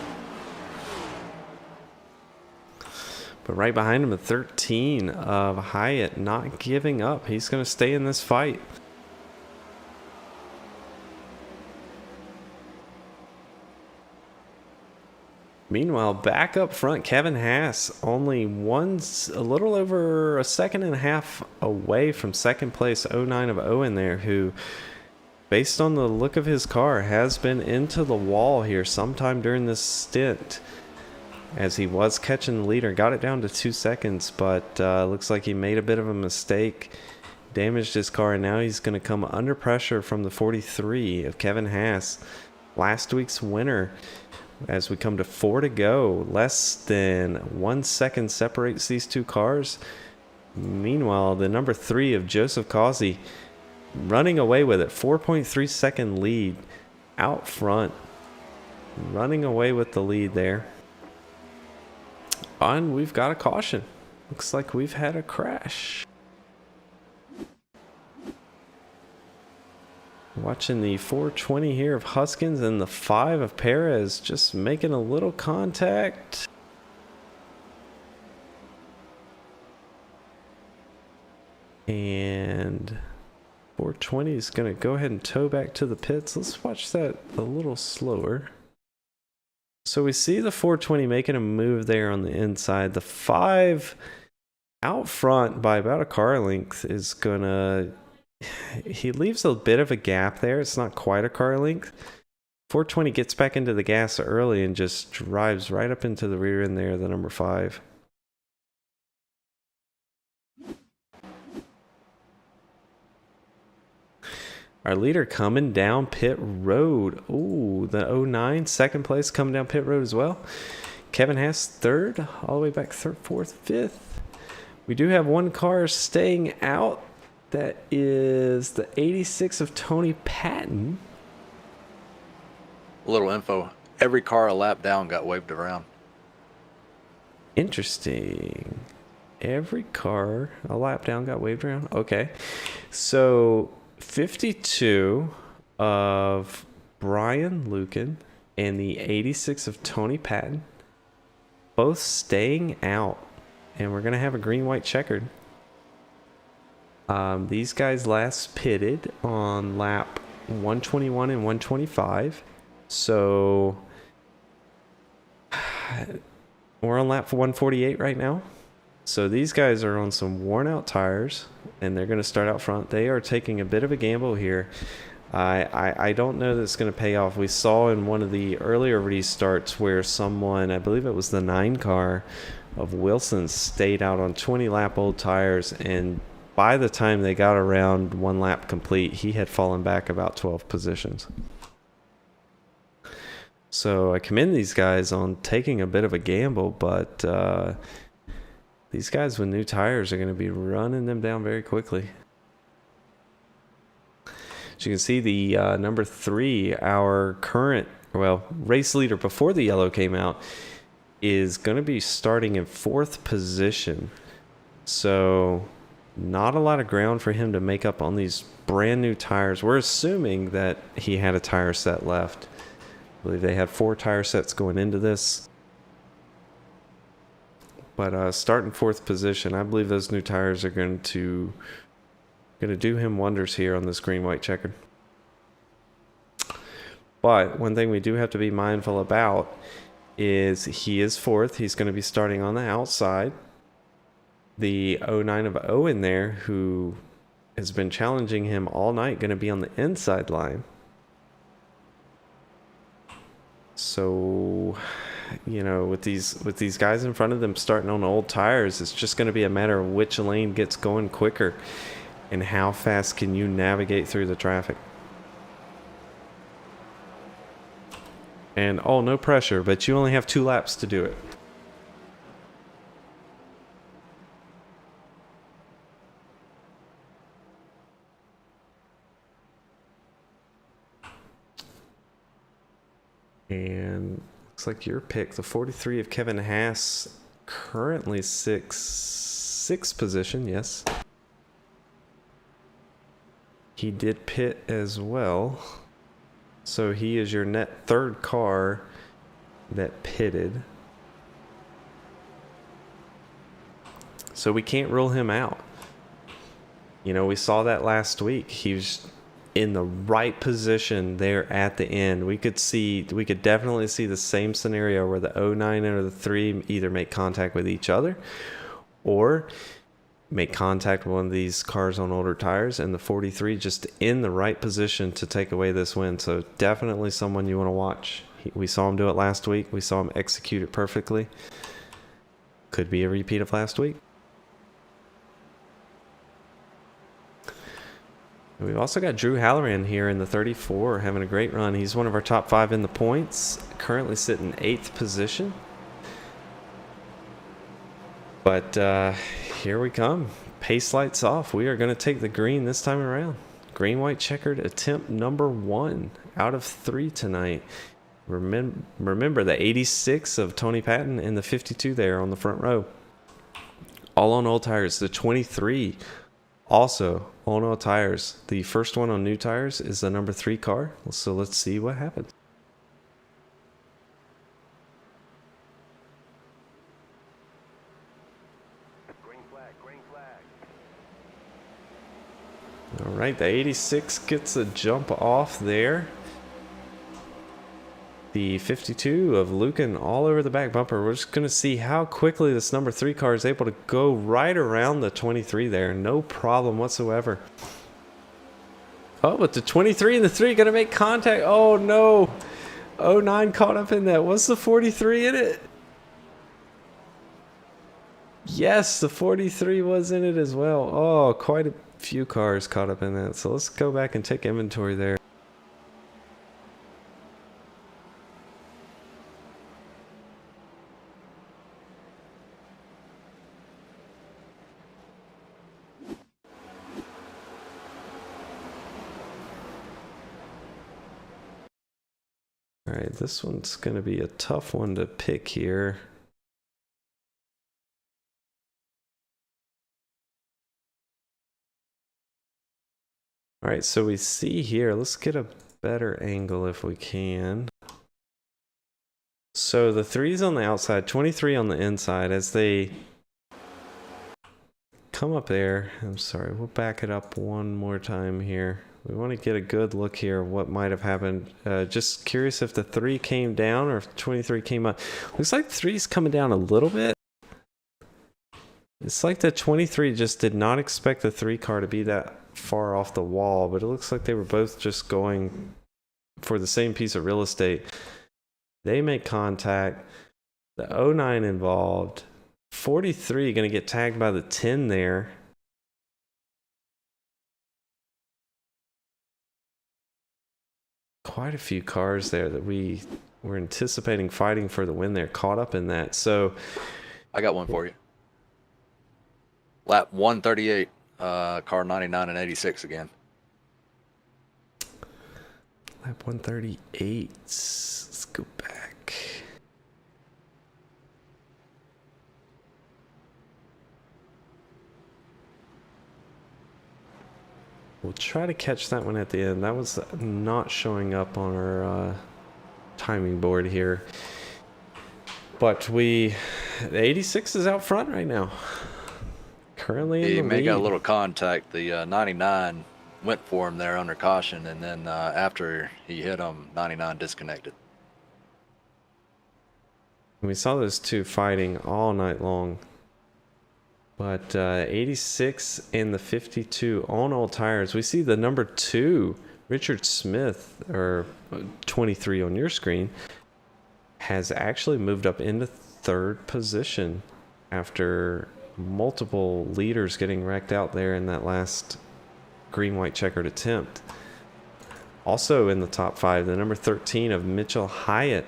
Speaker 1: But right behind him, a 13 of Hyatt not giving up. He's going to stay in this fight. Meanwhile, back up front, Kevin Haas only a little over a second and a half away from second place 09 of Owen there, who, based on the look of his car, has been into the wall here sometime during this stint, as he was catching the leader. Got it down to 2 seconds, but looks like he made a bit of a mistake, damaged his car, and now he's going to come under pressure from the 43 of Kevin Haas, last week's winner. As we come to 4 to go, less than 1 second separates these two cars. Meanwhile, the number 3 of Joseph Causey running away with it, 4.3 second lead out front, running away with the lead there. And we've got a caution. Looks like we've had a crash. Watching the 420 here of Huskins and the 5 of Perez just making a little contact. And 420 is going to go ahead and tow back to the pits. Let's watch that a little slower. So we see the 420 making a move there on the inside. The 5 out front by about a car length is going to... He leaves a bit of a gap there. It's not quite a car length. 420 gets back into the gas early and just drives right up into the rear end there, the number 5. Our leader coming down pit road. Ooh, the 09, second place coming down pit road as well. Kevin Haas third, all the way back third, fourth, fifth. We do have one car staying out. That is the 86 of Tony Patton.
Speaker 2: A little info. Every car a lap down got waved around.
Speaker 1: Interesting. every car a lap down got waved around. Okay. So 52 of Brian Lucan and the 86 of Tony Patton both staying out. And we're going to have a green-white checkered. These guys last pitted on lap 121 and 125. So we're on lap 148 right now. So these guys are on some worn out tires and they're going to start out front. They are taking a bit of a gamble here. I don't know that it's going to pay off. We saw in one of the earlier restarts where someone, I believe it was the 9 car of Wilson, stayed out on 20 lap old tires, and by the time they got around 1 lap complete, he had fallen back about 12 positions. So I commend these guys on taking a bit of a gamble, but these guys with new tires are going to be running them down very quickly. As you can see, the number 3, our current, well, race leader before the yellow came out, is going to be starting in 4th position. So not a lot of ground for him to make up on these brand new tires. We're assuming that he had a tire set left. I believe they had 4 tire sets going into this. But starting 4th position, I believe those new tires are going to do him wonders here on this green-white checkered. But one thing we do have to be mindful about is he is 4th. He's going to be starting on the outside. The 09 of Owen there, who has been challenging him all night, going to be on the inside line. So, you know, with these guys in front of them starting on old tires, it's just going to be a matter of which lane gets going quicker and how fast can you navigate through the traffic. And oh, no pressure, but you only have 2 laps to do it. And looks like your pick, the 43 of Kevin Haas, currently sixth position, yes. He did pit as well. So he is your net 3rd car that pitted. So we can't rule him out. You know, we saw that last week. He was in the right position there at the end. We could definitely see the same scenario where the 09 or the 3 either make contact with each other or make contact with one of these cars on older tires, and the 43 just in the right position to take away this win. So definitely someone you want to watch. We saw him do it last week. We saw him execute it perfectly. Could be a repeat of last week. We've also got Drew Halloran here in the 34, having a great run. He's one of our top 5 in the points, currently sitting 8th position. But here we come. Pace lights off. We are going to take the green this time around. Green-white checkered attempt number 1 out of 3 tonight. Remember the 86 of Tony Patton and the 52 there on the front row. All on old tires. The 23 also on old tires. The first one on new tires is the number 3 car. So let's see what happens. All right, the 86 gets a jump off there. The 52 of Lucan all over the back bumper. We're just going to see how quickly this number 3 car is able to go right around the 23 there. No problem whatsoever. Oh, but the 23 and the 3 going to make contact. Oh, no. 09 caught up in that. Was the 43 in it? Yes, the 43 was in it as well. Oh, quite a few cars caught up in that. So let's go back and take inventory there. All right, this one's going to be a tough one to pick here. All right, so we see here, let's get a better angle if we can. So the 3's on the outside, 23 on the inside. As they come up there, I'm sorry, we'll back it up one more time here. We want to get a good look here of what might have happened. Just curious if the 3 came down or if 23 came up. Looks like 3's coming down a little bit. It's like the 23 just did not expect the 3 car to be that far off the wall, but it looks like they were both just going for the same piece of real estate. They make contact. The 09 involved. 43 going to get tagged by the 10 there. Quite a few cars there that we were anticipating fighting for the win there, caught up in that. So
Speaker 2: I got one for you. Lap 138, car 99 and 86 again.
Speaker 1: Lap 138. Let's go back. We'll try to catch that one at the end. That was not showing up on our timing board here. But the 86 is out front right now. Currently in the
Speaker 2: He may
Speaker 1: lead.
Speaker 2: got a little contact. The 99 went for him there under caution, and then after he hit him, 99 disconnected.
Speaker 1: We saw those two fighting all night long. But 86 and the 52 on old tires. We see the number 2, Richard Smith, or 23 on your screen, has actually moved up into 3rd position after multiple leaders getting wrecked out there in that last green-white checkered attempt. Also in the top 5, the number 13 of Mitchell Hyatt.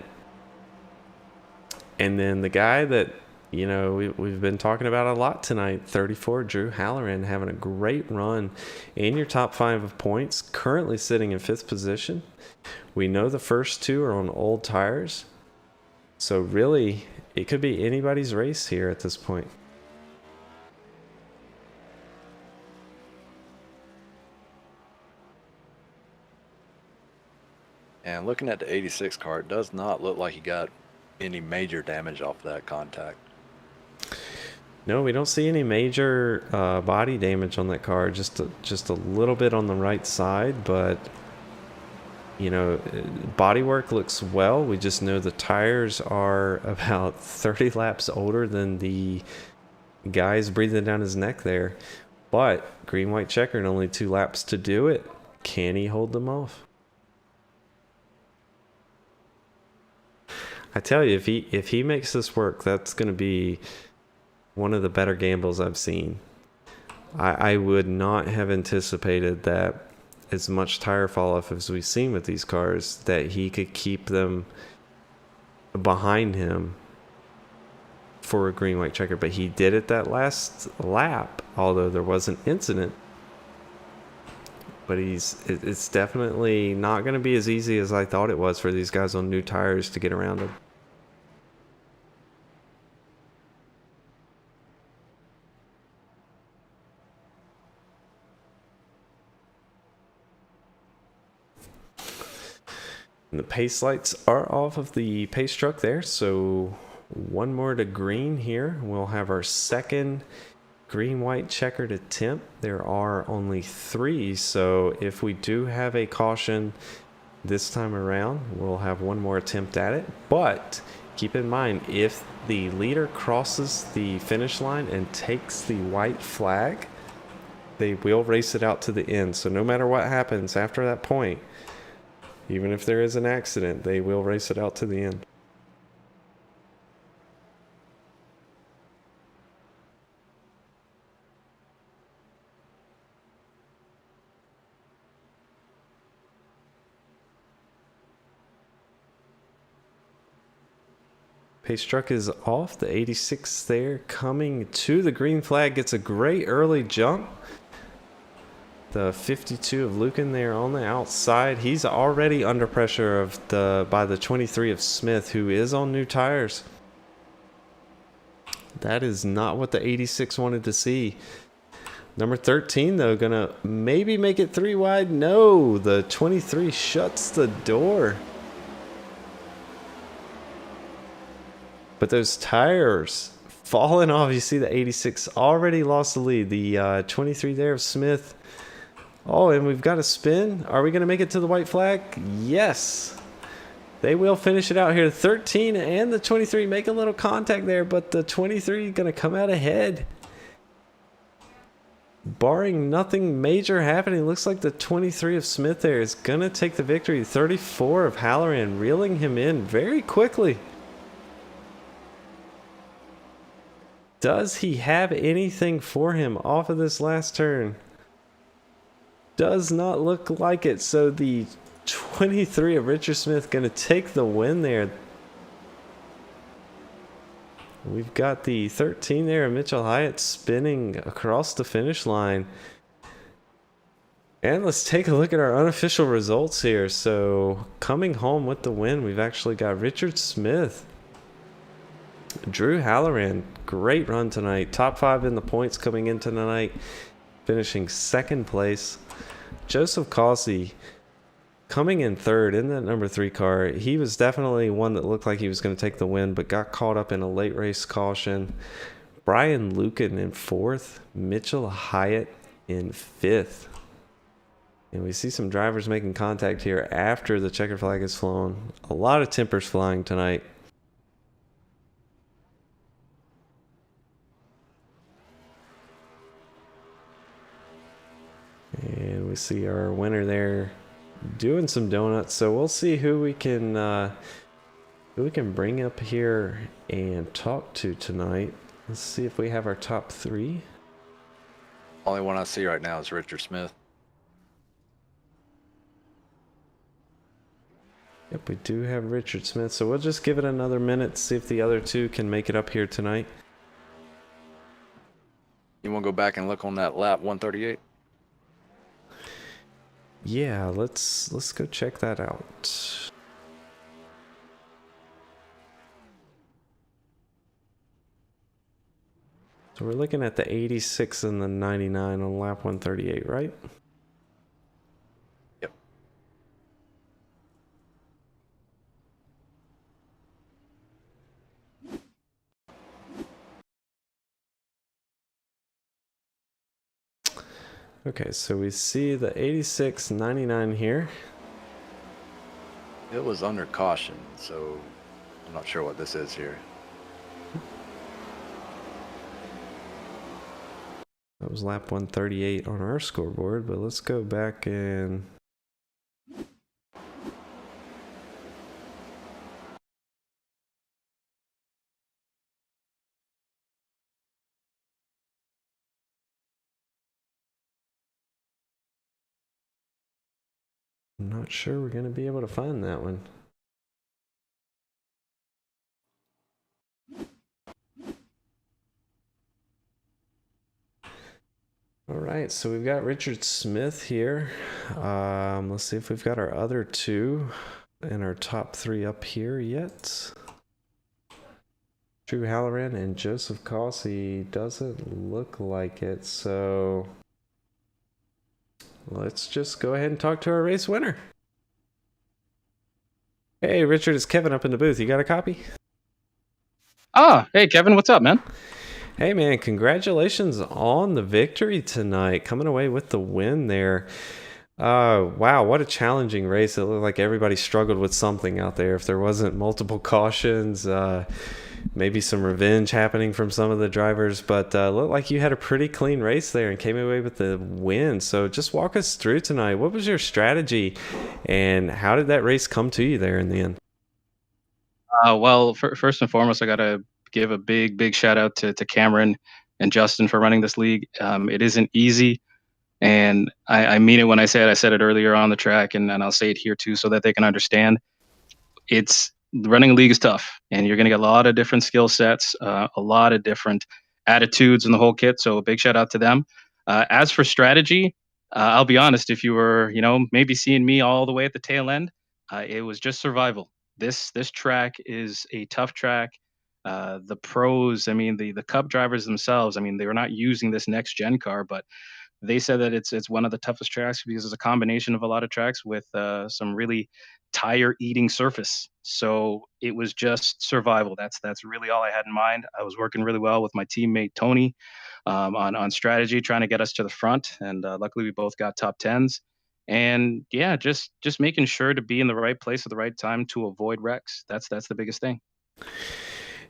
Speaker 1: And then the guy that, you know, we've been talking about a lot tonight, 34, Drew Halloran, having a great run in your top 5 of points, currently sitting in 5th position. We know the first 2 are on old tires. So really, it could be anybody's race here at this point.
Speaker 2: And looking at the 86 car, it does not look like he got any major damage off that contact.
Speaker 1: No, we don't see any major body damage on that car. Just a little bit on the right side, but you know, bodywork looks well. We just know the tires are about 30 laps older than the guys breathing down his neck there. But green, white checkered, only 2 laps to do it. Can he hold them off? I tell you, if he makes this work, that's going to be one of the better gambles I've seen. I would not have anticipated that as much tire fall off as we've seen with these cars, that he could keep them behind him for a green, white checker. But he did it that last lap, although there was an incident. But it's definitely not going to be as easy as I thought it was for these guys on new tires to get around him. And the pace lights are off of the pace truck there, so one more to green here. We'll have our second green-white checkered attempt. There are only 3, so if we do have a caution this time around, we'll have one more attempt at it. But keep in mind, if the leader crosses the finish line and takes the white flag, they will race it out to the end. So no matter what happens after that point, even if there is an accident, they will race it out to the end. Pace truck is off. The 86 there coming to the green flag. Gets a great early jump. The 52 of Lucan there on the outside. He's already under pressure by the 23 of Smith, who is on new tires. That is not what the 86 wanted to see. Number 13, though, gonna maybe make it 3 wide. No, the 23 shuts the door. But those tires falling off. You see the 86 already lost the lead. The 23 there of Smith. Oh, and we've got a spin. Are we going to make it to the white flag? Yes. They will finish it out here. 13 and the 23 make a little contact there, but the 23 going to come out ahead. Barring nothing major happening, looks like the 23 of Smith there is going to take the victory. 34 of Halloran reeling him in very quickly. Does he have anything for him off of this last turn? Does not look like it. So the 23 of Richard Smith going to take the win there. We've got the 13 there of Mitchell Hyatt spinning across the finish line. And let's take a look at our unofficial results here. So coming home with the win, we've actually got Richard Smith. Drew Halloran, great run tonight. Top 5 in the points coming into tonight, finishing 2nd place. Joseph Causey coming in 3rd in that number 3 car. He was definitely one that looked like he was going to take the win, but got caught up in a late race caution. Brian Lucan in 4th. Mitchell Hyatt in 5th. And we see some drivers making contact here after the checkered flag is flown. A lot of tempers flying tonight. And we see our winner there doing some donuts. So we'll see who we can bring up here and talk to tonight. Let's see if we have our top 3.
Speaker 2: Only one I see right now is Richard Smith.
Speaker 1: Yep, we do have Richard Smith. So we'll just give it another minute to see if the other 2 can make it up here tonight.
Speaker 2: You want to go back and look on that lap 138?
Speaker 1: Yeah, let's go check that out. So we're looking at the 86 and the 99 on lap 138, right?
Speaker 2: Yep.
Speaker 1: Okay, so we see the 86, 99 here.
Speaker 2: It was under caution, so I'm not sure what this is here.
Speaker 1: That was lap 138 on our scoreboard, but let's go back and... I'm not sure we're going to be able to find that one. All right, so we've got Richard Smith here. Let's see if we've got our other 2 and our top 3 up here yet. Drew Halloran and Joseph Causey doesn't look like it, so let's just go ahead and talk to our race winner. Hey, Richard, it's Kevin up in the booth. You got a copy?
Speaker 6: Ah, hey, Kevin, what's up, man?
Speaker 1: Hey, man, congratulations on the victory tonight. Coming away with the win there. Wow, what a challenging race. It looked like everybody struggled with something out there. If there wasn't multiple cautions, maybe some revenge happening from some of the drivers, but looked like you had a pretty clean race there and came away with the win. So just walk us through tonight. What was your strategy and how did that race come to you there in the end?
Speaker 6: Well, first and foremost, I got to give a big shout out to Cameron and Justin for running this league. It isn't easy, and I mean it when I say it. I said it earlier on the track, and I'll say it here too so that they can understand. It's running a league is tough, and you're going to get a lot of different skill sets, a lot of different attitudes in the whole kit. So a big shout out to them. As for strategy, I'll be honest. If you were, maybe seeing me all the way at the tail end, it was just survival. This track is a tough track. The pros, I mean, the Cup drivers themselves, I mean, they were not using this next gen car, but they said that it's one of the toughest tracks because it's a combination of a lot of tracks with some really tire eating surface. So it was just survival. That's really all I had in mind. I was working really well with my teammate Tony on strategy, trying to get us to the front, and luckily we both got top tens. And yeah, just making sure to be in the right place at the right time to avoid wrecks. That's the biggest thing.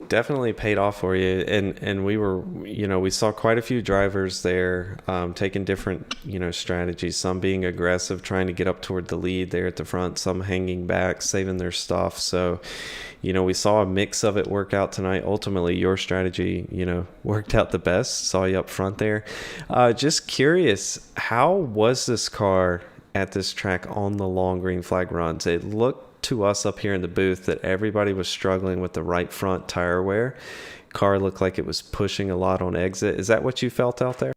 Speaker 1: Definitely paid off for you, and we were, we saw quite a few drivers there taking different, strategies. Some being aggressive, trying to get up toward the lead there at the front. Some hanging back, saving their stuff. So, we saw a mix of it work out tonight. Ultimately, your strategy, worked out the best. Saw you up front there. Just curious, how was this car at this track on the long green flag runs? It looked to us up here in the booth that everybody was struggling with the right front tire wear. Car looked like it was pushing a lot on exit. Is that what you felt out there?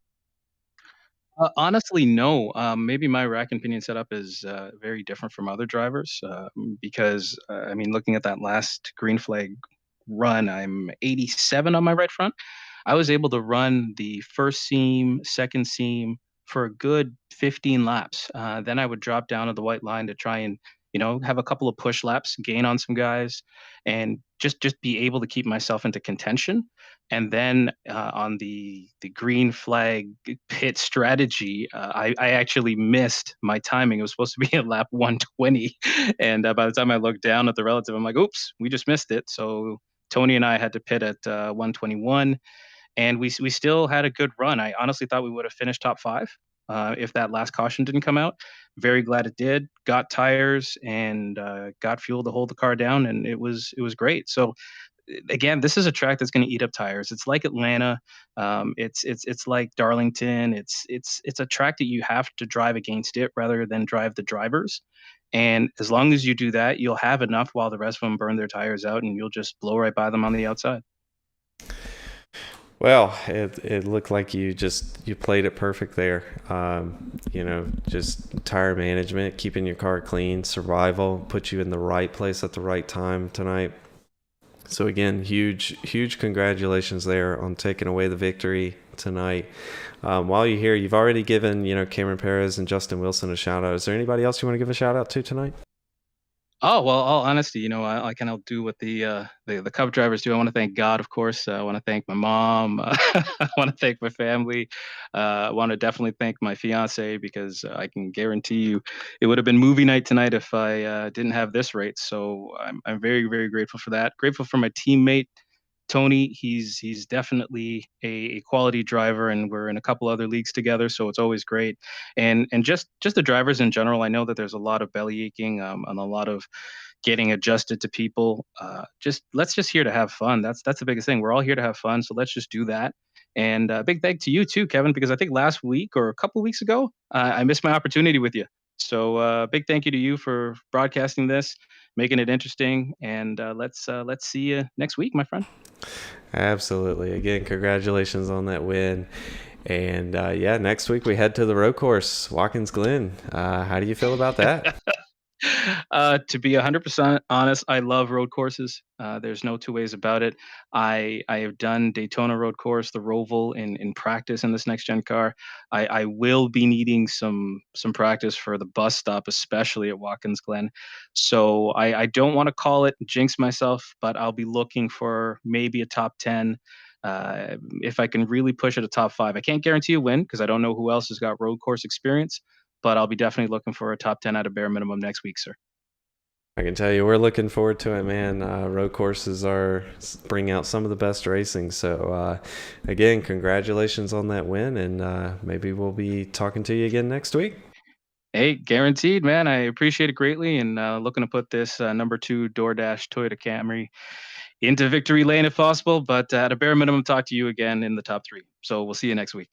Speaker 6: Honestly, no. Maybe my rack and pinion setup is very different from other drivers because, I mean, looking at that last green flag run, I'm 87 on my right front. I was able to run the first seam, second seam for a good 15 laps. Then I would drop down to the white line to try and, have a couple of push laps, gain on some guys, and just be able to keep myself into contention. And then on the green flag pit strategy, I actually missed my timing. It was supposed to be at lap 120, and by the time I looked down at the relative, I'm like, "Oops, we just missed it." So Tony and I had to pit at 121, and we still had a good run. I honestly thought we would have finished top five if that last caution didn't come out. Very glad it did. Got tires and got fuel to hold the car down, and it was great. So again, this is a track that's going to eat up tires. It's like Atlanta. It's like Darlington. It's a track that you have to drive against it rather than drive the drivers. And as long as you do that, you'll have enough while the rest of them burn their tires out, and you'll just blow right by them on the outside.
Speaker 1: Well, it looked like you played it perfect there. Just tire management, keeping your car clean, survival, put you in the right place at the right time tonight. So again, huge congratulations there on taking away the victory tonight. While you're here, you've already given, Cameron Perez and Justin Wilson a shout out. Is there anybody else you want to give a shout out to tonight?
Speaker 6: Oh, well, all honesty, I kind of do what the Cup drivers do. I want to thank God, of course. I want to thank my mom. I want to thank my family. I want to definitely thank my fiance because I can guarantee you it would have been movie night tonight if I didn't have this race. So I'm very, very grateful for that. Grateful for my teammate, Tony. He's definitely a quality driver, and we're in a couple other leagues together, so it's always great. And just the drivers in general. I know that there's a lot of belly aching and a lot of getting adjusted to people. Let's just here to have fun. That's the biggest thing. We're all here to have fun, so let's just do that. And big thank to you too, Kevin, because I think last week or a couple weeks ago I missed my opportunity with you. So big thank you to you for broadcasting this, making it interesting, and let's see you next week, my friend.
Speaker 1: Absolutely. Again, congratulations on that win. And next week we head to the road course, Watkins Glen. How do you feel about that?
Speaker 6: To be 100% honest, I love road courses. There's no two ways about it. I have done Daytona road course, the Roval in practice in this next gen car. I will be needing some practice for the bus stop, especially at Watkins Glen. So I don't want to call it jinx myself, but I'll be looking for maybe a top 10. If I can really push it a top 5. I can't guarantee a win because I don't know who else has got road course experience, but I'll be definitely looking for a top 10 at a bare minimum next week, sir.
Speaker 1: I can tell you we're looking forward to it, man. Road courses bring out some of the best racing. So, again, congratulations on that win, and maybe we'll be talking to you again next week.
Speaker 6: Hey, guaranteed, man. I appreciate it greatly, and looking to put this number 2 DoorDash Toyota Camry into victory lane if possible, but at a bare minimum, talk to you again in the top 3. So we'll see you next week.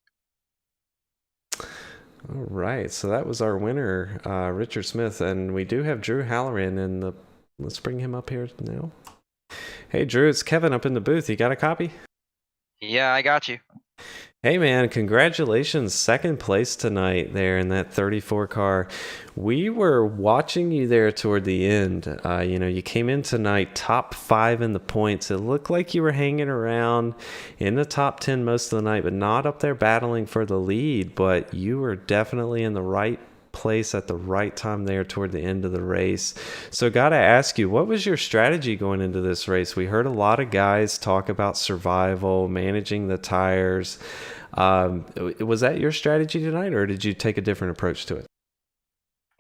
Speaker 1: All right, so that was our winner, Richard Smith, and we do have Drew Halloran let's bring him up here now. Hey, Drew, it's Kevin up in the booth. You got a copy?
Speaker 7: Yeah, I got you.
Speaker 1: Hey man, congratulations. Second place tonight there in that 34 car. We were watching you there toward the end. You came in tonight top 5 in the points. It looked like you were hanging around in the top 10 most of the night, but not up there battling for the lead. But you were definitely in the right place at the right time there toward the end of the race. So gotta ask you, what was your strategy going into this race? We heard a lot of guys talk about survival, managing the tires. Was that your strategy tonight, or did you take a different approach to it?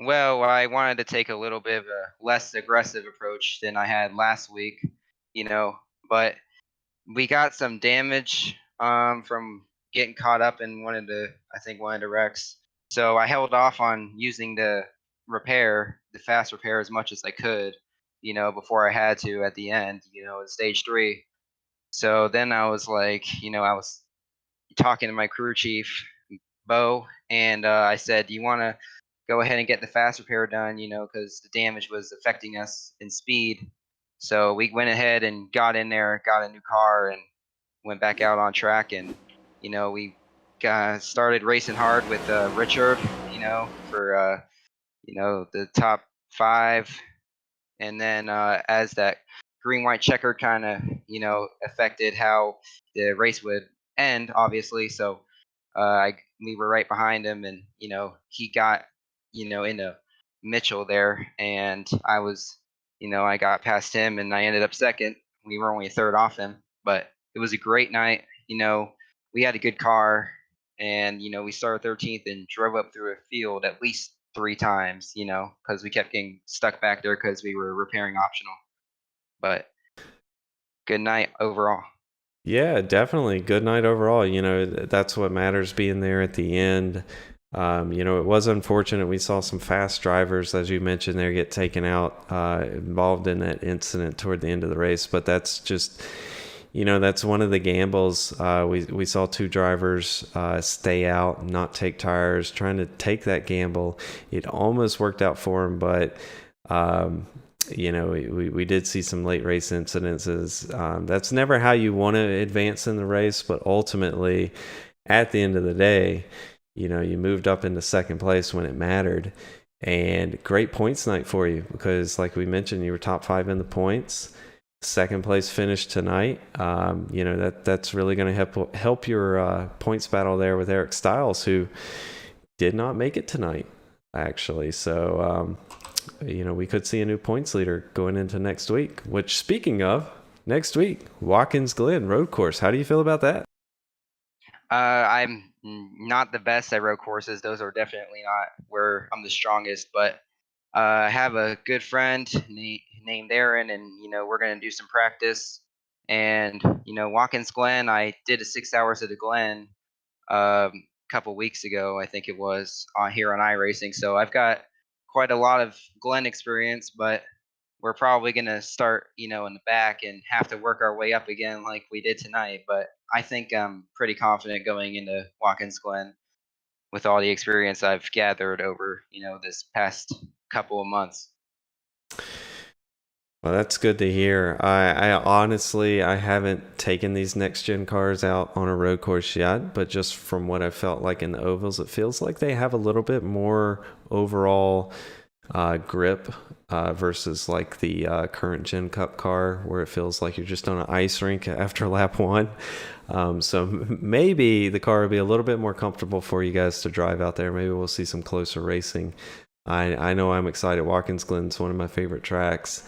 Speaker 7: Well, I wanted to take a little bit of a less aggressive approach than I had last week, you know, but we got some damage from getting caught up in one of the wrecks. So I held off on using the fast repair as much as I could, before I had to at the end, in stage 3. So then I was like, I was talking to my crew chief, Bo, and I said, "Do you want to go ahead and get the fast repair done? Because the damage was affecting us in speed." So we went ahead and got in there, got a new car, and went back out on track. And we started racing hard with Richard, for the top 5. And then as that green white checker kind of affected how the race would end, obviously. So we were right behind him, and he got into Mitchell there, and I got past him, and I ended up second. We were only a third off him, but it was a great night. We had a good car, and we started 13th and drove up through a field at least 3 times, because we kept getting stuck back there because we were repairing optional. But good night overall.
Speaker 1: Yeah, definitely. Good night overall. That's what matters, being there at the end. It was unfortunate. We saw some fast drivers, as you mentioned there, get taken out, involved in that incident toward the end of the race. But that's just, that's one of the gambles. We saw 2 drivers stay out, not take tires, trying to take that gamble. It almost worked out for them, but we did see some late race incidences. That's never how you want to advance in the race, but ultimately, at the end of the day, you moved up into second place when it mattered. And great points night for you, because like we mentioned, you were top 5 in the points. Second place finish tonight. That's really going to help your points battle there with Eric Stiles, who did not make it tonight, actually. So we could see a new points leader going into next week, which, speaking of next week, Watkins Glen road course. How do you feel about that?
Speaker 7: I'm not the best at road courses. Those are definitely not where I'm the strongest, but I have a good friend named Aaron, and we're gonna do some practice. And Watkins Glen, I did a 6 hours at the Glen a couple weeks ago, I think it was, on here on iRacing. So I've got quite a lot of Glen experience, but we're probably gonna start, in the back and have to work our way up again like we did tonight. But I think I'm pretty confident going into Watkins Glen with all the experience I've gathered over, this past couple of months.
Speaker 1: Well, that's good to hear. I honestly, I haven't taken these next gen cars out on a road course yet, but just from what I felt like in the ovals, it feels like they have a little bit more overall grip versus like the current gen cup car, where it feels like you're just on an ice rink after lap 1. So maybe the car will be a little bit more comfortable for you guys to drive out there. Maybe we'll see some closer racing. I know I'm excited. Watkins Glen's one of my favorite tracks.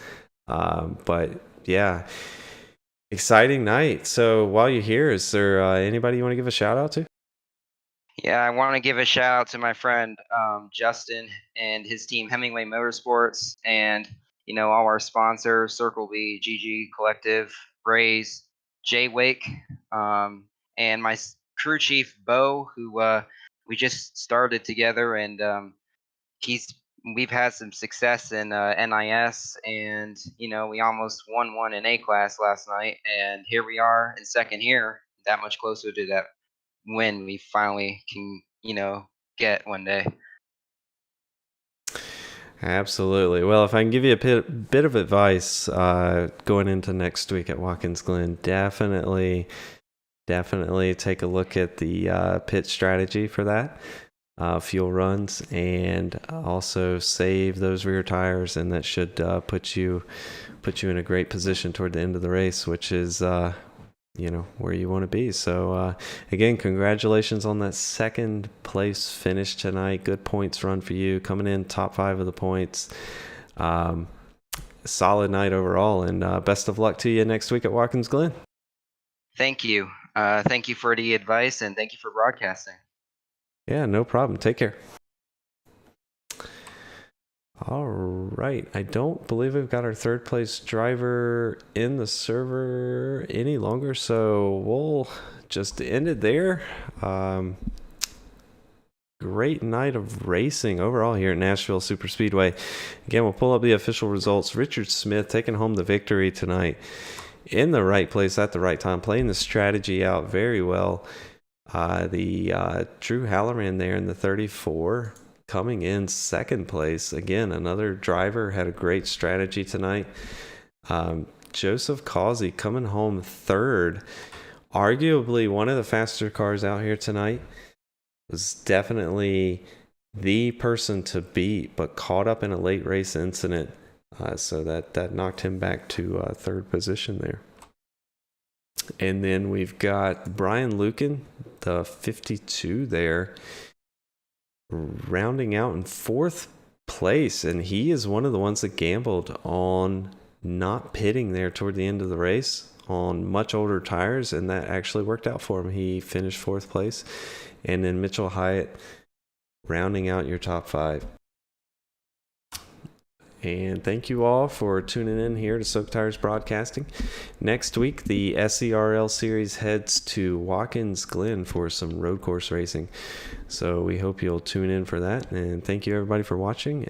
Speaker 1: But yeah, exciting night. So while you're here, is there anybody you want to give a shout out to?
Speaker 7: Yeah, I want to give a shout out to my friend Justin and his team, Hemingway Motorsports, and all our sponsors: Circle B, GG Collective, Braze, J Wake, and my crew chief Bo, who we just started together, and he's we've had some success in NIS, and we almost won one in A class last night, and here we are in second here, that much closer to that win we finally can get one day.
Speaker 1: Absolutely. Well, if I can give you a bit of advice going into next week at Watkins Glen, definitely definitely take a look at the pit strategy for that. Fuel runs, and also save those rear tires, and that should put you in a great position toward the end of the race, which is where you want to be. So again, congratulations on that second place finish tonight. Good points run for you, coming in top 5 of the points. Solid night overall, and best of luck to you next week at Watkins Glen.
Speaker 7: Thank you. Thank you for the advice, and thank you for broadcasting.
Speaker 1: Yeah, no problem. Take care. All right. I don't believe we've got our third place driver in the server any longer, so we'll just end it there. Great night of racing overall here at Nashville Super Speedway. Again, we'll pull up the official results. Richard Smith taking home the victory tonight, in the right place at the right time, playing the strategy out very well. The Drew Halloran there in the 34 coming in second place. Again, another driver had a great strategy tonight. Joseph Causey coming home third. Arguably one of the faster cars out here tonight. Was definitely the person to beat, but caught up in a late race incident. So that knocked him back to third position there. And then we've got Brian Lucan, the 52 there, rounding out in fourth place. And he is one of the ones that gambled on not pitting there toward the end of the race on much older tires, and that actually worked out for him. He finished fourth place. And then Mitchell Hyatt rounding out your top 5. And thank you all for tuning in here to Soak Tires Broadcasting. Next week, the SERL series heads to Watkins Glen for some road course racing. So we hope you'll tune in for that. And thank you everybody for watching.